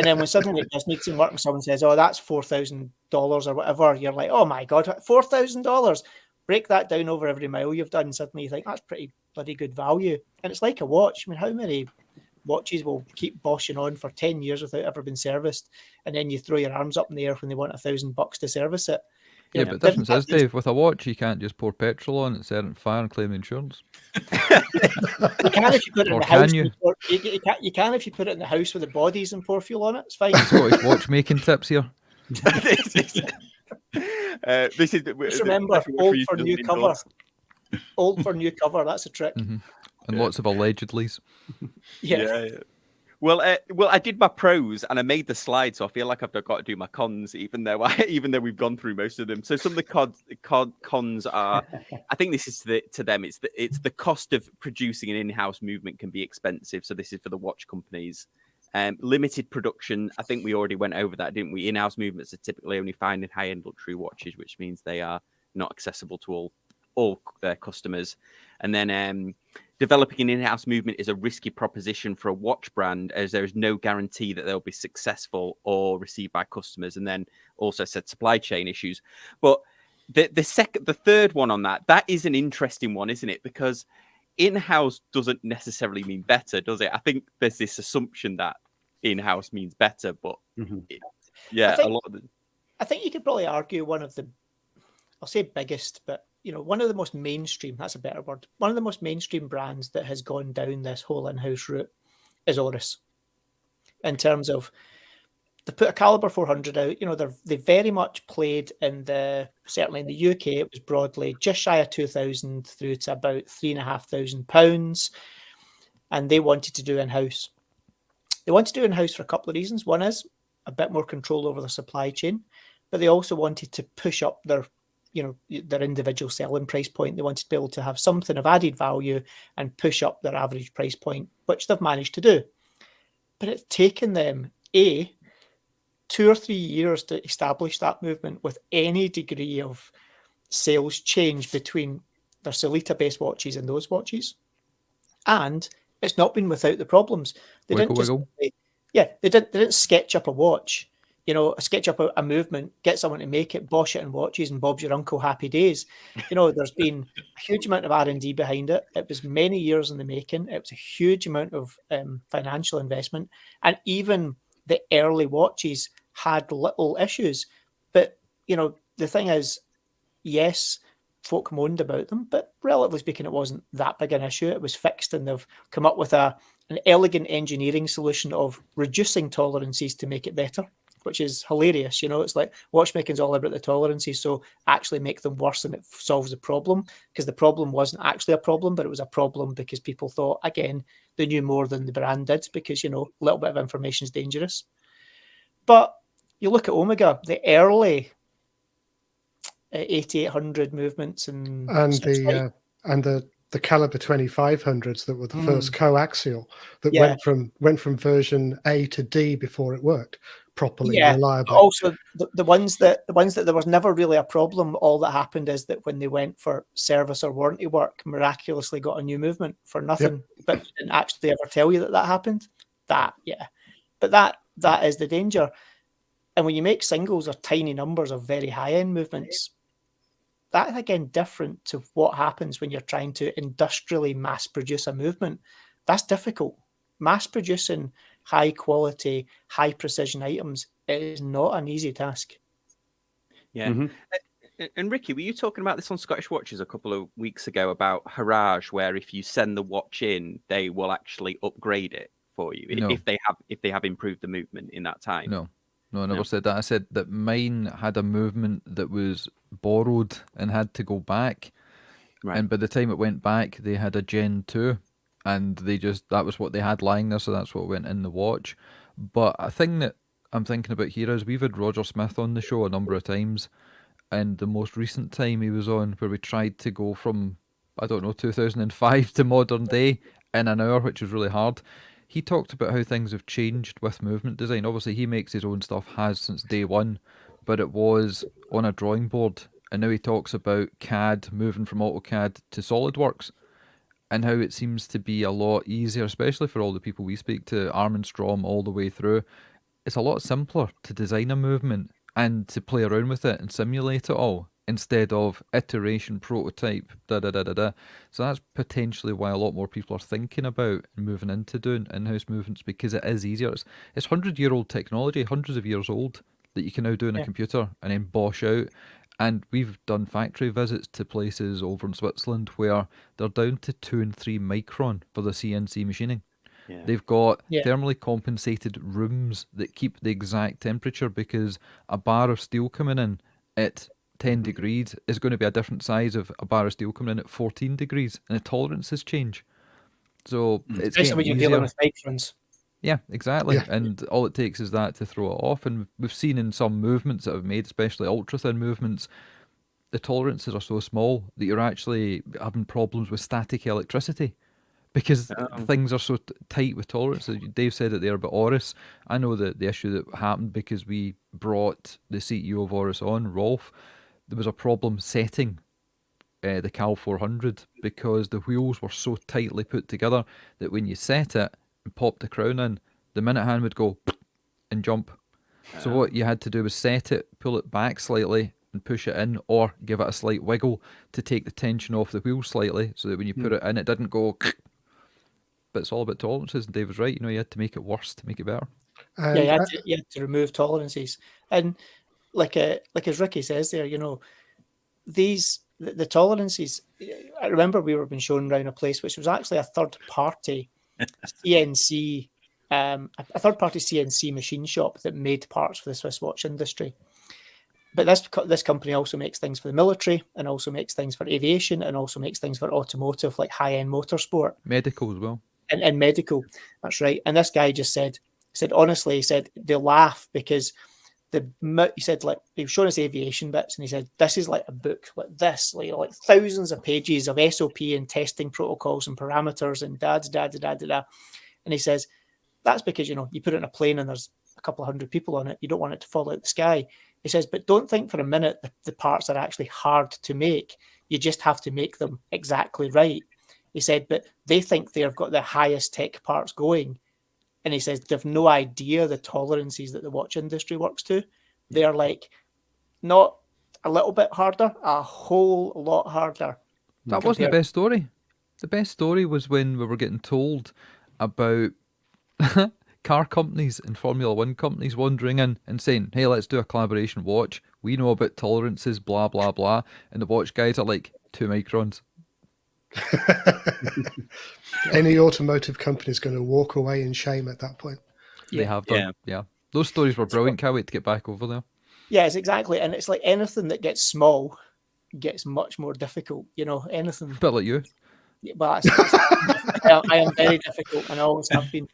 Speaker 3: then when suddenly it just needs some work and someone says, oh, that's $4,000 or whatever, you're like, oh my God, $4,000. Break that down over every mile you've done. And suddenly you think that's pretty bloody good value. And it's like a watch. I mean, how many watches will keep boshing on for 10 years without ever being serviced? And then you throw your arms up in the air when they want $1,000 to service it.
Speaker 2: Yeah, but the difference is, Dave, with a watch, you can't just pour petrol on it, set it on fire and claim the insurance.
Speaker 3: You can if you put it in
Speaker 2: Or
Speaker 3: the
Speaker 2: can
Speaker 3: house.
Speaker 2: you?
Speaker 3: You can if you put it in the house with the bodies and pour fuel on it. It's fine.
Speaker 2: Scottish watchmaking tips here.
Speaker 1: This is
Speaker 3: Just remember, old for new cover. Old for new cover. That's a trick.
Speaker 2: And lots of allegedlys.
Speaker 3: Yeah.
Speaker 1: Well, I did my pros and I made the slide, so I feel like I've got to do my cons, even though we've gone through most of them. So some of the cons are, I think this is to them, it's the cost of producing an in-house movement can be expensive. So this is for the watch companies. Limited production. I think we already went over that, didn't we? In-house movements are typically only found in high-end luxury watches, which means they are not accessible to all their customers. And then developing an in-house movement is a risky proposition for a watch brand, as there is no guarantee that they'll be successful or received by customers. And then also said supply chain issues. But the third one on that is an interesting one, isn't it? Because in-house doesn't necessarily mean better, does it? I think there's this assumption that in-house means better, but
Speaker 3: I think you could probably argue one of the, I'll say biggest, but one of the most mainstream, that's a better word, one of the most mainstream brands that has gone down this whole in-house route is Oris. In terms of, they put a Caliber 400 out, they very much played certainly in the UK, it was broadly just shy of 2,000 through to about £3,500. And they wanted to do in-house. They wanted to do in-house for a couple of reasons. One is a bit more control over the supply chain, but they also wanted to push up their individual selling price point. They wanted to be able to have something of added value and push up their average price point, which they've managed to do. But it's taken them 2 or 3 years to establish that movement with any degree of sales change between their Solita-based watches and those watches. And it's not been without the problems. They didn't sketch up a watch, sketch up a movement, get someone to make it, bosh it in watches, and Bob's your uncle, happy days. There's been a huge amount of R&D behind it. It was many years in the making. It was a huge amount of financial investment. And even the early watches had little issues. But, the thing is, yes, folk moaned about them, but relatively speaking, it wasn't that big an issue. It was fixed, and they've come up with a an elegant engineering solution of reducing tolerances to make it better, which is hilarious. It's like watchmaking's all about the tolerances, so actually make them worse and it solves the problem, because the problem wasn't actually a problem, but it was a problem because people thought, again, they knew more than the brand did, because, a little bit of information is dangerous. But you look at Omega, the early 8800 movements and
Speaker 5: the caliber 2500s that were the first coaxial that
Speaker 3: Yeah.
Speaker 5: went from version A to D before it worked properly,
Speaker 3: Yeah,
Speaker 5: reliably.
Speaker 3: but also the ones that there was never really a problem. All that happened is that when they went for service or warranty work, miraculously got a new movement for nothing, but didn't actually ever tell you that happened. But that is the danger. And when you make singles or tiny numbers of very high end movements, that's again different to what happens when you're trying to industrially mass produce a movement. That's difficult. Mass producing high quality, high precision items is not an easy task.
Speaker 1: Yeah. And Ricky, were you talking about this on Scottish Watches a couple of weeks ago about Harage, where if you send the watch in, they will actually upgrade it for you if they have improved the movement in that time?
Speaker 2: No, I never said that. I said that mine had a movement that was borrowed and had to go back.
Speaker 1: Right.
Speaker 2: And by the time it went back, they had a Gen 2. And that was what they had lying there, so that's what went in the watch. But a thing that I'm thinking about here is we've had Roger Smith on the show a number of times, and the most recent time he was on, where we tried to go from, 2005 to modern day in an hour, which was really hard. He talked about how things have changed with movement design. Obviously, he makes his own stuff, has since day one, but it was on a drawing board. And now he talks about CAD, moving from AutoCAD to SolidWorks, and how it seems to be a lot easier, especially for all the people we speak to, Armin Strom all the way through. It's a lot simpler to design a movement and to play around with it and simulate it all, instead of iteration, prototype, da-da-da-da-da. So that's potentially why a lot more people are thinking about moving into doing in-house movements, because it is easier. It's 100-year-old technology, hundreds of years old, that you can now do in a computer and then bosh out. And we've done factory visits to places over in Switzerland where they're down to 2 and 3 micron for the CNC machining.
Speaker 1: Yeah.
Speaker 2: They've got thermally compensated rooms that keep the exact temperature, because a bar of steel coming in at 10 degrees is going to be a different size of a bar of steel coming in at 14 degrees, and the tolerances change. So it's
Speaker 3: especially when you're dealing with microns.
Speaker 2: Yeah, exactly.
Speaker 5: Yeah.
Speaker 2: And all it takes is that to throw it off. And we've seen in some movements that I've made, especially ultra-thin movements, the tolerances are so small that you're actually having problems with static electricity, because things are so tight with tolerances. Dave said it there about Oris. I know the issue that happened because we brought the CEO of Oris on, Rolf. There was a problem setting the Cal 400 because the wheels were so tightly put together that when you set it and popped the crown in, the minute hand would go and jump. So what you had to do was set it, pull it back slightly and push it in, or give it a slight wiggle to take the tension off the wheel slightly, so that when you put it in, it didn't go. But it's all about tolerances, and Dave was right. You had to make it worse to make it better.
Speaker 5: And
Speaker 3: you had to remove tolerances, and like as Ricky says there, the tolerances. I remember we were being shown around a place which was actually a third party CNC, a third party CNC machine shop that made parts for the Swiss watch industry. But this company also makes things for the military, and also makes things for aviation, and also makes things for automotive, like high end motorsport,
Speaker 2: medical as well.
Speaker 3: And medical, that's right. And this guy just said honestly, he said they laugh because he said, like, he was showing us aviation bits, and he said this is like a book like this, like thousands of pages of SOP and testing protocols and parameters and da da da da da da. And he says that's because you put it in a plane and there's a couple of hundred people on it. You don't want it to fall out the sky. He says, but don't think for a minute that the parts are actually hard to make. You just have to make them exactly right. He said, but they think they've got the highest tech parts going. And he says they've no idea the tolerances that the watch industry works to. They're like not a little bit harder, a whole lot harder.
Speaker 2: That wasn't the best story. The best story was when we were getting told about car companies and Formula One companies wandering in and saying, hey, let's do a collaboration watch. We know about tolerances, blah, blah, blah. And the watch guys are like 2 microns.
Speaker 5: Any automotive company is going to walk away in shame at that point.
Speaker 2: They have done. Yeah. Those stories were brilliant. Can't wait to get back over there.
Speaker 3: Yes, exactly. And it's like anything that gets small gets much more difficult. You know, anything.
Speaker 2: A bit like you.
Speaker 3: But I am very difficult, and I always have been.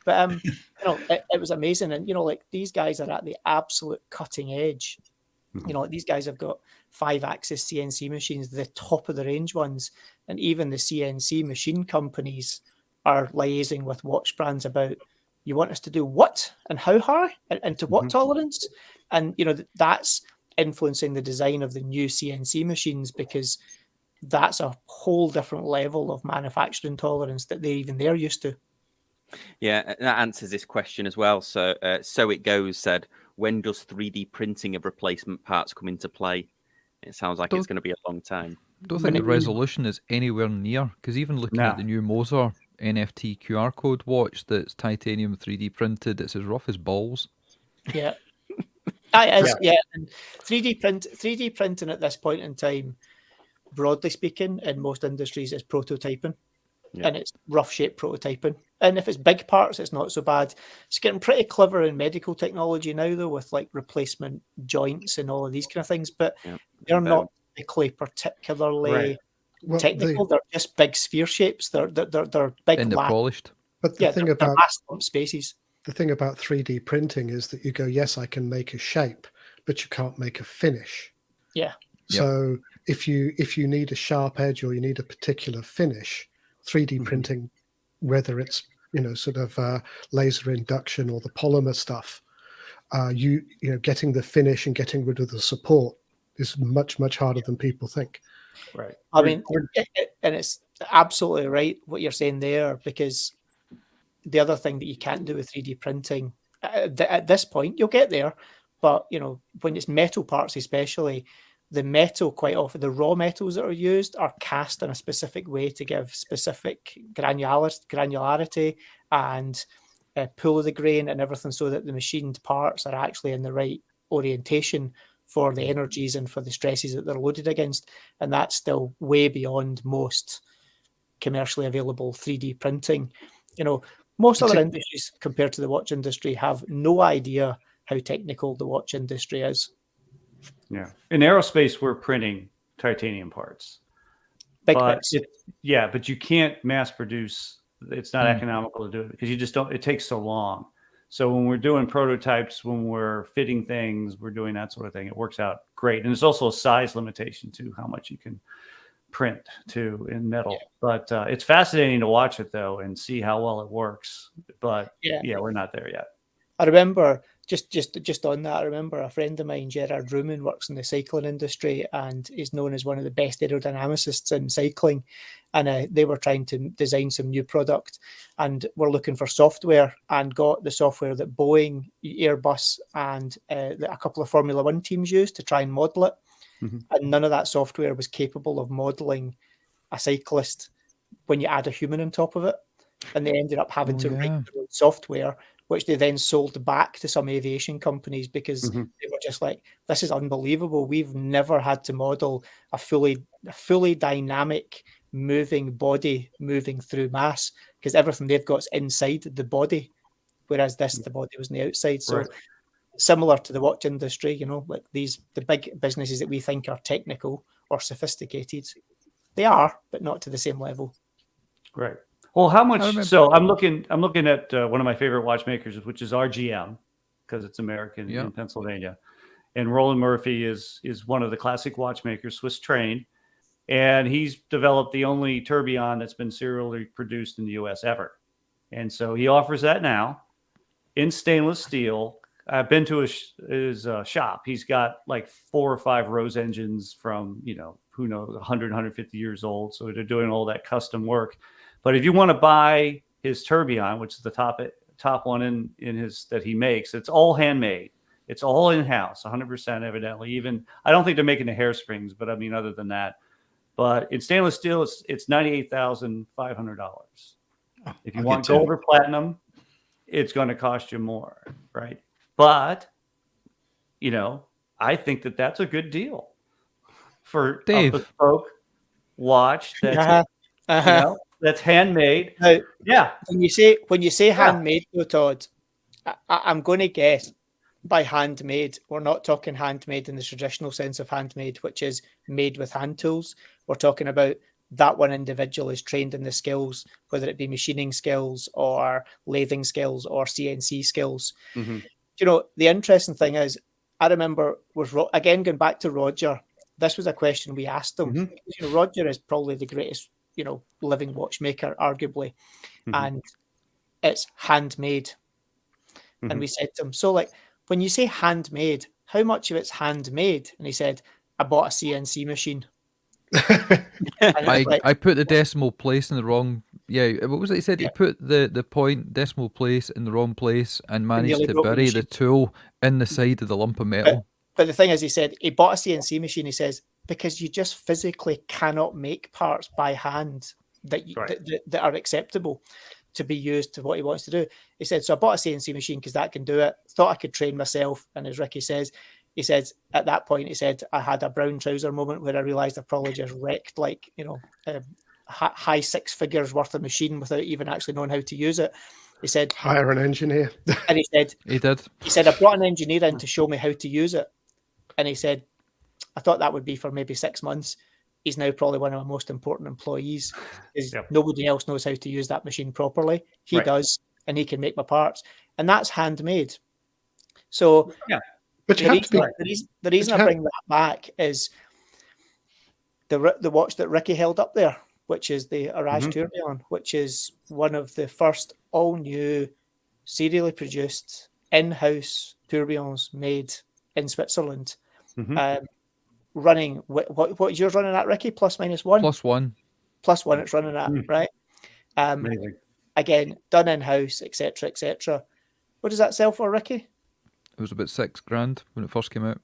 Speaker 3: But you know, it was amazing, and you know, like these guys are at the absolute cutting edge. You know, like these guys have got 5-axis CNC machines, the top of the range ones, and even the CNC machine companies are liaising with watch brands about, you want us to do what and how high and to what tolerance, and you know that's influencing the design of the new CNC machines, because that's a whole different level of manufacturing tolerance that they're used to.
Speaker 1: Yeah, that answers this question as well. So, so it goes said, when does 3D printing of replacement parts come into play? It sounds like it's going to be a long time.
Speaker 2: Don't think the resolution is anywhere near, because even looking at the new Moser NFT QR code watch that's titanium 3D printed, it's as rough as balls.
Speaker 3: Yeah. That is, yeah. And 3D printing at this point in time, broadly speaking, in most industries is prototyping. And it's rough shape prototyping. And if it's big parts, it's not so bad. It's getting pretty clever in medical technology now, though, with like replacement joints and all of these kind of things. But they're not particularly technical. They're just big sphere shapes. They're big
Speaker 2: and they're polished.
Speaker 5: But the thing about
Speaker 3: spaces.
Speaker 5: The thing about 3D printing is that you go, yes, I can make a shape, but you can't make a finish.
Speaker 3: Yeah.
Speaker 5: So if you need a sharp edge or you need a particular finish, 3D printing, whether it's sort of laser induction or the polymer stuff, you know getting the finish and getting rid of the support is much harder than people think.
Speaker 4: Right.
Speaker 3: I mean, and it's absolutely right what you're saying there, because the other thing that you can't do with 3D printing at this point, you'll get there, but you know, when it's metal parts especially, the metal quite often, the raw metals that are used are cast in a specific way to give specific granularity and pull of the grain and everything, so that the machined parts are actually in the right orientation for the energies and for the stresses that they're loaded against. And that's still way beyond most commercially available 3D printing. You know, most other industries compared to the watch industry have no idea how technical the watch industry is.
Speaker 4: Yeah. In aerospace, we're printing titanium parts.
Speaker 3: Big bits.
Speaker 4: But you can't mass produce. It's not economical to do it because you just don't, it takes so long. So when we're doing prototypes, when we're fitting things, we're doing that sort of thing, it works out great. And there's also a size limitation to how much you can print too in metal. But it's fascinating to watch it though and see how well it works. But we're not there yet.
Speaker 3: I remember just on that, I remember a friend of mine, Gerard Ruman, works in the cycling industry and is known as one of the best aerodynamicists in cycling. And they were trying to design some new product and were looking for software, and got the software that Boeing, Airbus, and a couple of Formula One teams used to try and model it. And none of that software was capable of modeling a cyclist when you add a human on top of it. And they ended up having to write their own software, which they then sold back to some aviation companies because they were just like, this is unbelievable. We've never had to model a fully dynamic moving body moving through mass, because everything they've got is inside the body, whereas the body was on the outside. So similar to the watch industry, you know, like the big businesses that we think are technical or sophisticated, they are, but not to the same level.
Speaker 4: Right. Well, how much? So I'm looking at one of my favorite watchmakers, which is RGM, because it's American in Pennsylvania, and Roland Murphy is one of the classic watchmakers, Swiss trained, and he's developed the only tourbillon that's been serially produced in the U.S. ever, and so he offers that now in stainless steel. I've been to his shop. He's got like 4 or 5 Rose engines from, who knows, 100, 150 years old. So they're doing all that custom work. But if you want to buy his tourbillon, which is the top one in his that he makes, it's all handmade. It's all in-house, 100% evidently. Even I don't think they're making the hairsprings, but I mean, other than that. But in stainless steel, it's $98,500. If you want gold or platinum, it's going to cost you more, right? But, I think that's a good deal for a bespoke watch that's handmade.
Speaker 3: Now,
Speaker 4: Yeah.
Speaker 3: when you say handmade, though, Todd, I'm going to guess by handmade, we're not talking handmade in the traditional sense of handmade, which is made with hand tools. We're talking about that one individual is trained in the skills, whether it be machining skills or lathing skills or CNC skills.
Speaker 4: Mm-hmm.
Speaker 3: You know, the interesting thing is, I remember again going back to Roger. This was a question we asked him.
Speaker 4: Mm-hmm.
Speaker 3: You know, Roger is probably the greatest, you know, living watchmaker, arguably, and it's handmade. And we said to him, so like when you say handmade, how much of it's handmade? And he said, I bought a CNC machine.
Speaker 2: I put the decimal place in the wrong. Yeah, what was it? He said he put the point decimal place in the wrong place and managed to bury the tool in the side of the lump of metal.
Speaker 3: But the thing is, he said he bought a CNC machine. He says because you just physically cannot make parts by hand that that are acceptable to be used to what he wants to do. He said, so I bought a CNC machine because that can do it. Thought I could train myself. And as Ricky says, he says at that point, he said, I had a brown trouser moment where I realized I probably just wrecked like, you know, high six figures worth of machine without even actually knowing how to use it. He said,
Speaker 5: hire an engineer.
Speaker 3: And he said,
Speaker 2: he said,
Speaker 3: I brought an engineer in to show me how to use it. And he said, I thought that would be for maybe 6 months. He's now probably one of my most important employees because nobody else knows how to use that machine properly. He does, and he can make my parts. And that's handmade. So
Speaker 5: but
Speaker 3: the reason I bring that back is the watch that Ricky held up there, which is the Arage Tourbillon, which is one of the first all-new, serially produced, in-house tourbillons made in Switzerland. Running, what is yours running at, Ricky? Plus minus one?
Speaker 2: Plus one.
Speaker 3: Plus one it's running at, right?
Speaker 4: Amazing.
Speaker 3: Again, done in-house, etc., etc. What does that sell for, Ricky?
Speaker 2: It was about $6,000 when it first came out.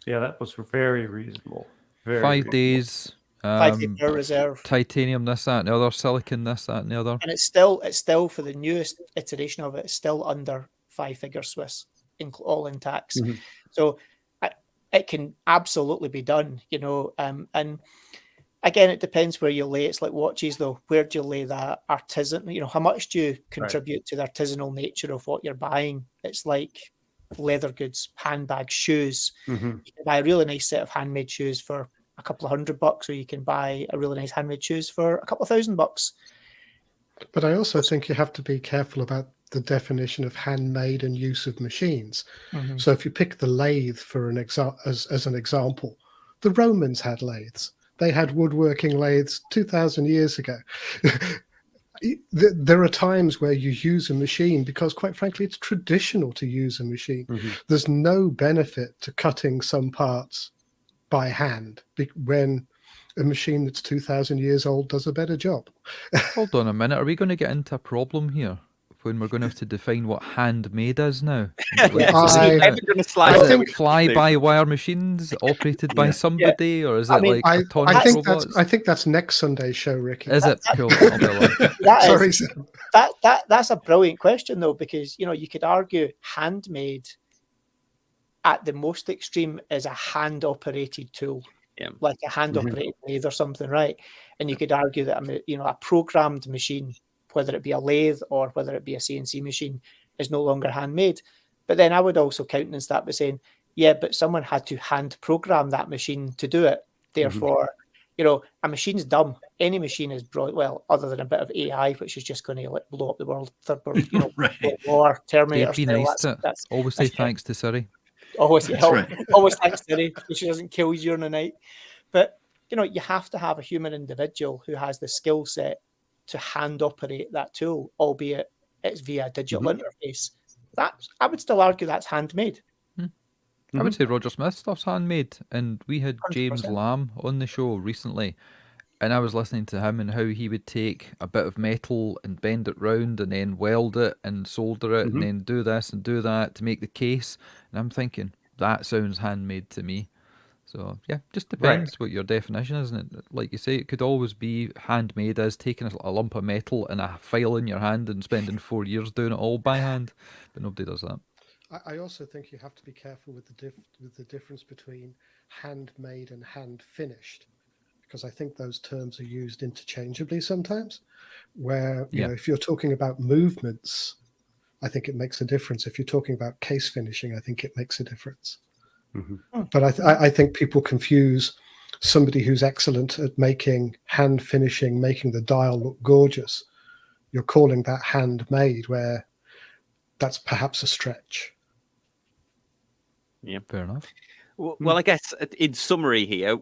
Speaker 4: Yeah, that was very reasonable.
Speaker 2: 5 days.
Speaker 3: 5 day power reserve.
Speaker 2: Titanium, this, that, and the other. Silicon, this, that, and the other.
Speaker 3: And it's still for the newest iteration of it, it's still under 5 figures Swiss, all in tax. So it can absolutely be done, you know. And again, it depends where you lay. It's like watches, though. Where do you lay that artisan? You know, how much do you contribute to the artisanal nature of what you're buying? It's like leather goods, handbags, shoes. You can buy a really nice set of handmade shoes for a couple of $100, or you can buy a really nice handmade shoes for a couple of $1,000.
Speaker 5: But I also think you have to be careful about the definition of handmade and use of machines. So if you pick the lathe for as an example, the Romans had lathes. They had woodworking lathes 2,000 years ago. There are times where you use a machine because, quite frankly, it's traditional to use a machine. There's no benefit to cutting some parts by hand when a machine that's 2,000 years old does a better job.
Speaker 2: Hold on a minute. Are we going to get into a problem here when we're going to have to define what handmade is now?
Speaker 5: I
Speaker 2: Is it fly-by-wire machines operated by somebody, or is it like autonomous robots?
Speaker 5: I think that's next Sunday's show, Ricky.
Speaker 2: Is it? Cool.
Speaker 5: Sorry,
Speaker 3: that's a brilliant question, though, because, you know, you could argue handmade at the most extreme is a hand-operated tool. Like a hand-operated lathe or something, right? And you could argue that, a programmed machine, whether it be a lathe or whether it be a CNC machine, is no longer handmade. But then I would also countenance that by saying, yeah, but someone had to hand program that machine to do it. Therefore, a machine's dumb. Any machine is brilliant. Well, other than a bit of AI, which is just going to blow up the world, third world, World War, Terminator.
Speaker 2: Be nice always say thanks to Siri.
Speaker 3: Always thanks to Siri, because she doesn't kill you during the night. But, you have to have a human individual who has the skill set to hand operate that tool, albeit it's via a digital interface. I would still argue that's handmade.
Speaker 2: I would say Roger Smith stuff's handmade, and we had James
Speaker 3: 100%.
Speaker 2: Lamb on the show recently, and I was listening to him and how he would take a bit of metal and bend it round and then weld it and solder it and then do this and do that to make the case, and I'm thinking, that sounds handmade to me. So, yeah, just depends what your definition is, isn't it? Like you say, it could always be handmade as taking a lump of metal and a file in your hand and spending 4 years doing it all by hand, but nobody does that.
Speaker 5: I also think you have to be careful with the difference between handmade and hand finished, because I think those terms are used interchangeably sometimes. Where you
Speaker 2: Yeah.
Speaker 5: know, if you're talking about movements, I think it makes a difference. If you're talking about case finishing, I think it makes a difference. But I think people confuse somebody who's excellent at making hand finishing, making the dial look gorgeous. You're calling that handmade, where that's perhaps a stretch.
Speaker 1: Yeah.
Speaker 2: Fair enough.
Speaker 1: Well, I guess in summary here,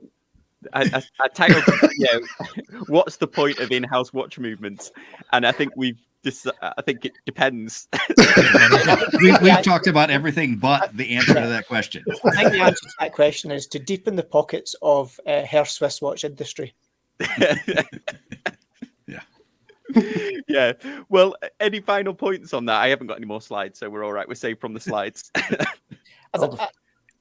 Speaker 1: I titled, what's the point of in-house watch movements? And I think I think it depends.
Speaker 6: We've talked about everything but the answer to that question.
Speaker 3: I think the answer to that question is to deepen the pockets of her Swiss watch industry.
Speaker 1: Yeah. Well, any final points on that? I haven't got any more slides, so we're all right. We're saved from the slides.
Speaker 3: I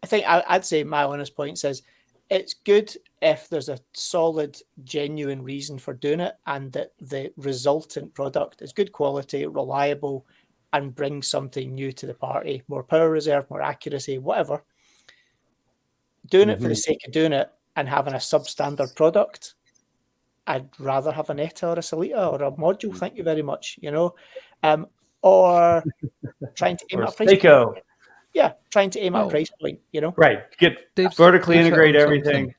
Speaker 3: think I'd say my honest point says it's good if there's a solid, genuine reason for doing it, and that the resultant product is good quality, reliable, and brings something new to the party, more power reserve, more accuracy, whatever. Doing it for the sake of doing it and having a substandard product, I'd rather have an ETA or a Salita or a module. Thank you very much. Or trying to aim
Speaker 4: Or
Speaker 3: at a price
Speaker 4: Seiko.
Speaker 3: point. Yeah, trying to aim at a price point.
Speaker 4: Right. Get
Speaker 2: Dave's-
Speaker 4: vertically
Speaker 2: Dave's hit
Speaker 4: integrate
Speaker 2: on
Speaker 4: everything.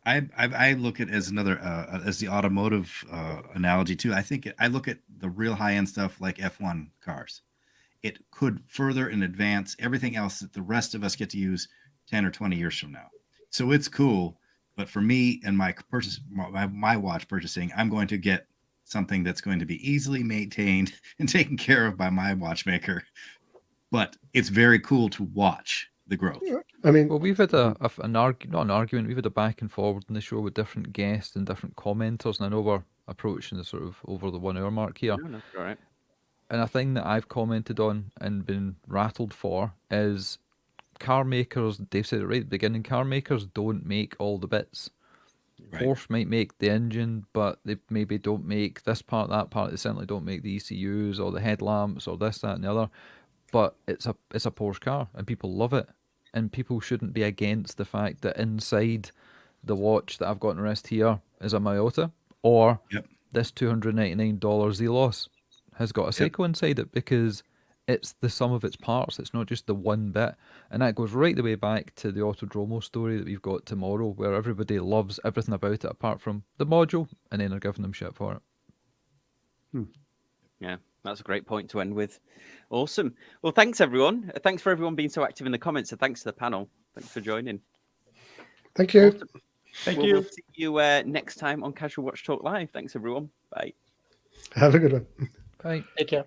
Speaker 6: I look at it as another as the automotive analogy too. I look at the real high end stuff like F1 cars. It could further and advance everything else that the rest of us get to use 10 or 20 years from now. So it's cool, but for me and my watch purchasing, I'm going to get something that's going to be easily maintained and taken care of by my watchmaker. But it's very cool to watch the growth.
Speaker 5: I mean,
Speaker 2: Well, we've had not an argument, we've had a back and forward in the show with different guests and different commenters, and I know we're approaching the sort of over the 1 hour mark here.
Speaker 1: No, all right.
Speaker 2: And a thing that I've commented on and been rattled for is car makers, Dave said it right at the beginning, car makers don't make all the bits.
Speaker 6: Right.
Speaker 2: Porsche might make the engine, but they maybe don't make this part, that part. They certainly don't make the ECUs or the headlamps or this, that, and the other. But it's a Porsche car, and people love it. And people shouldn't be against the fact that inside the watch that I've got on the wrist here is a Miyota, or this $299 Zelos has got a Seiko inside it, because it's the sum of its parts. It's not just the one bit. And that goes right the way back to the Autodromo story that we've got tomorrow, where everybody loves everything about it apart from the module, and then they're giving them shit for it.
Speaker 1: Yeah, that's a great point to end with. Awesome. Well, thanks, everyone. Thanks for everyone being so active in the comments, and thanks to the panel. Thanks for joining.
Speaker 5: thank you.
Speaker 1: Awesome.
Speaker 4: Thank
Speaker 1: We'll
Speaker 4: you.
Speaker 1: see you next time on Casual Watch Talk Live. Thanks, everyone. Bye.
Speaker 5: Have a good one.
Speaker 2: Right.
Speaker 3: Take care.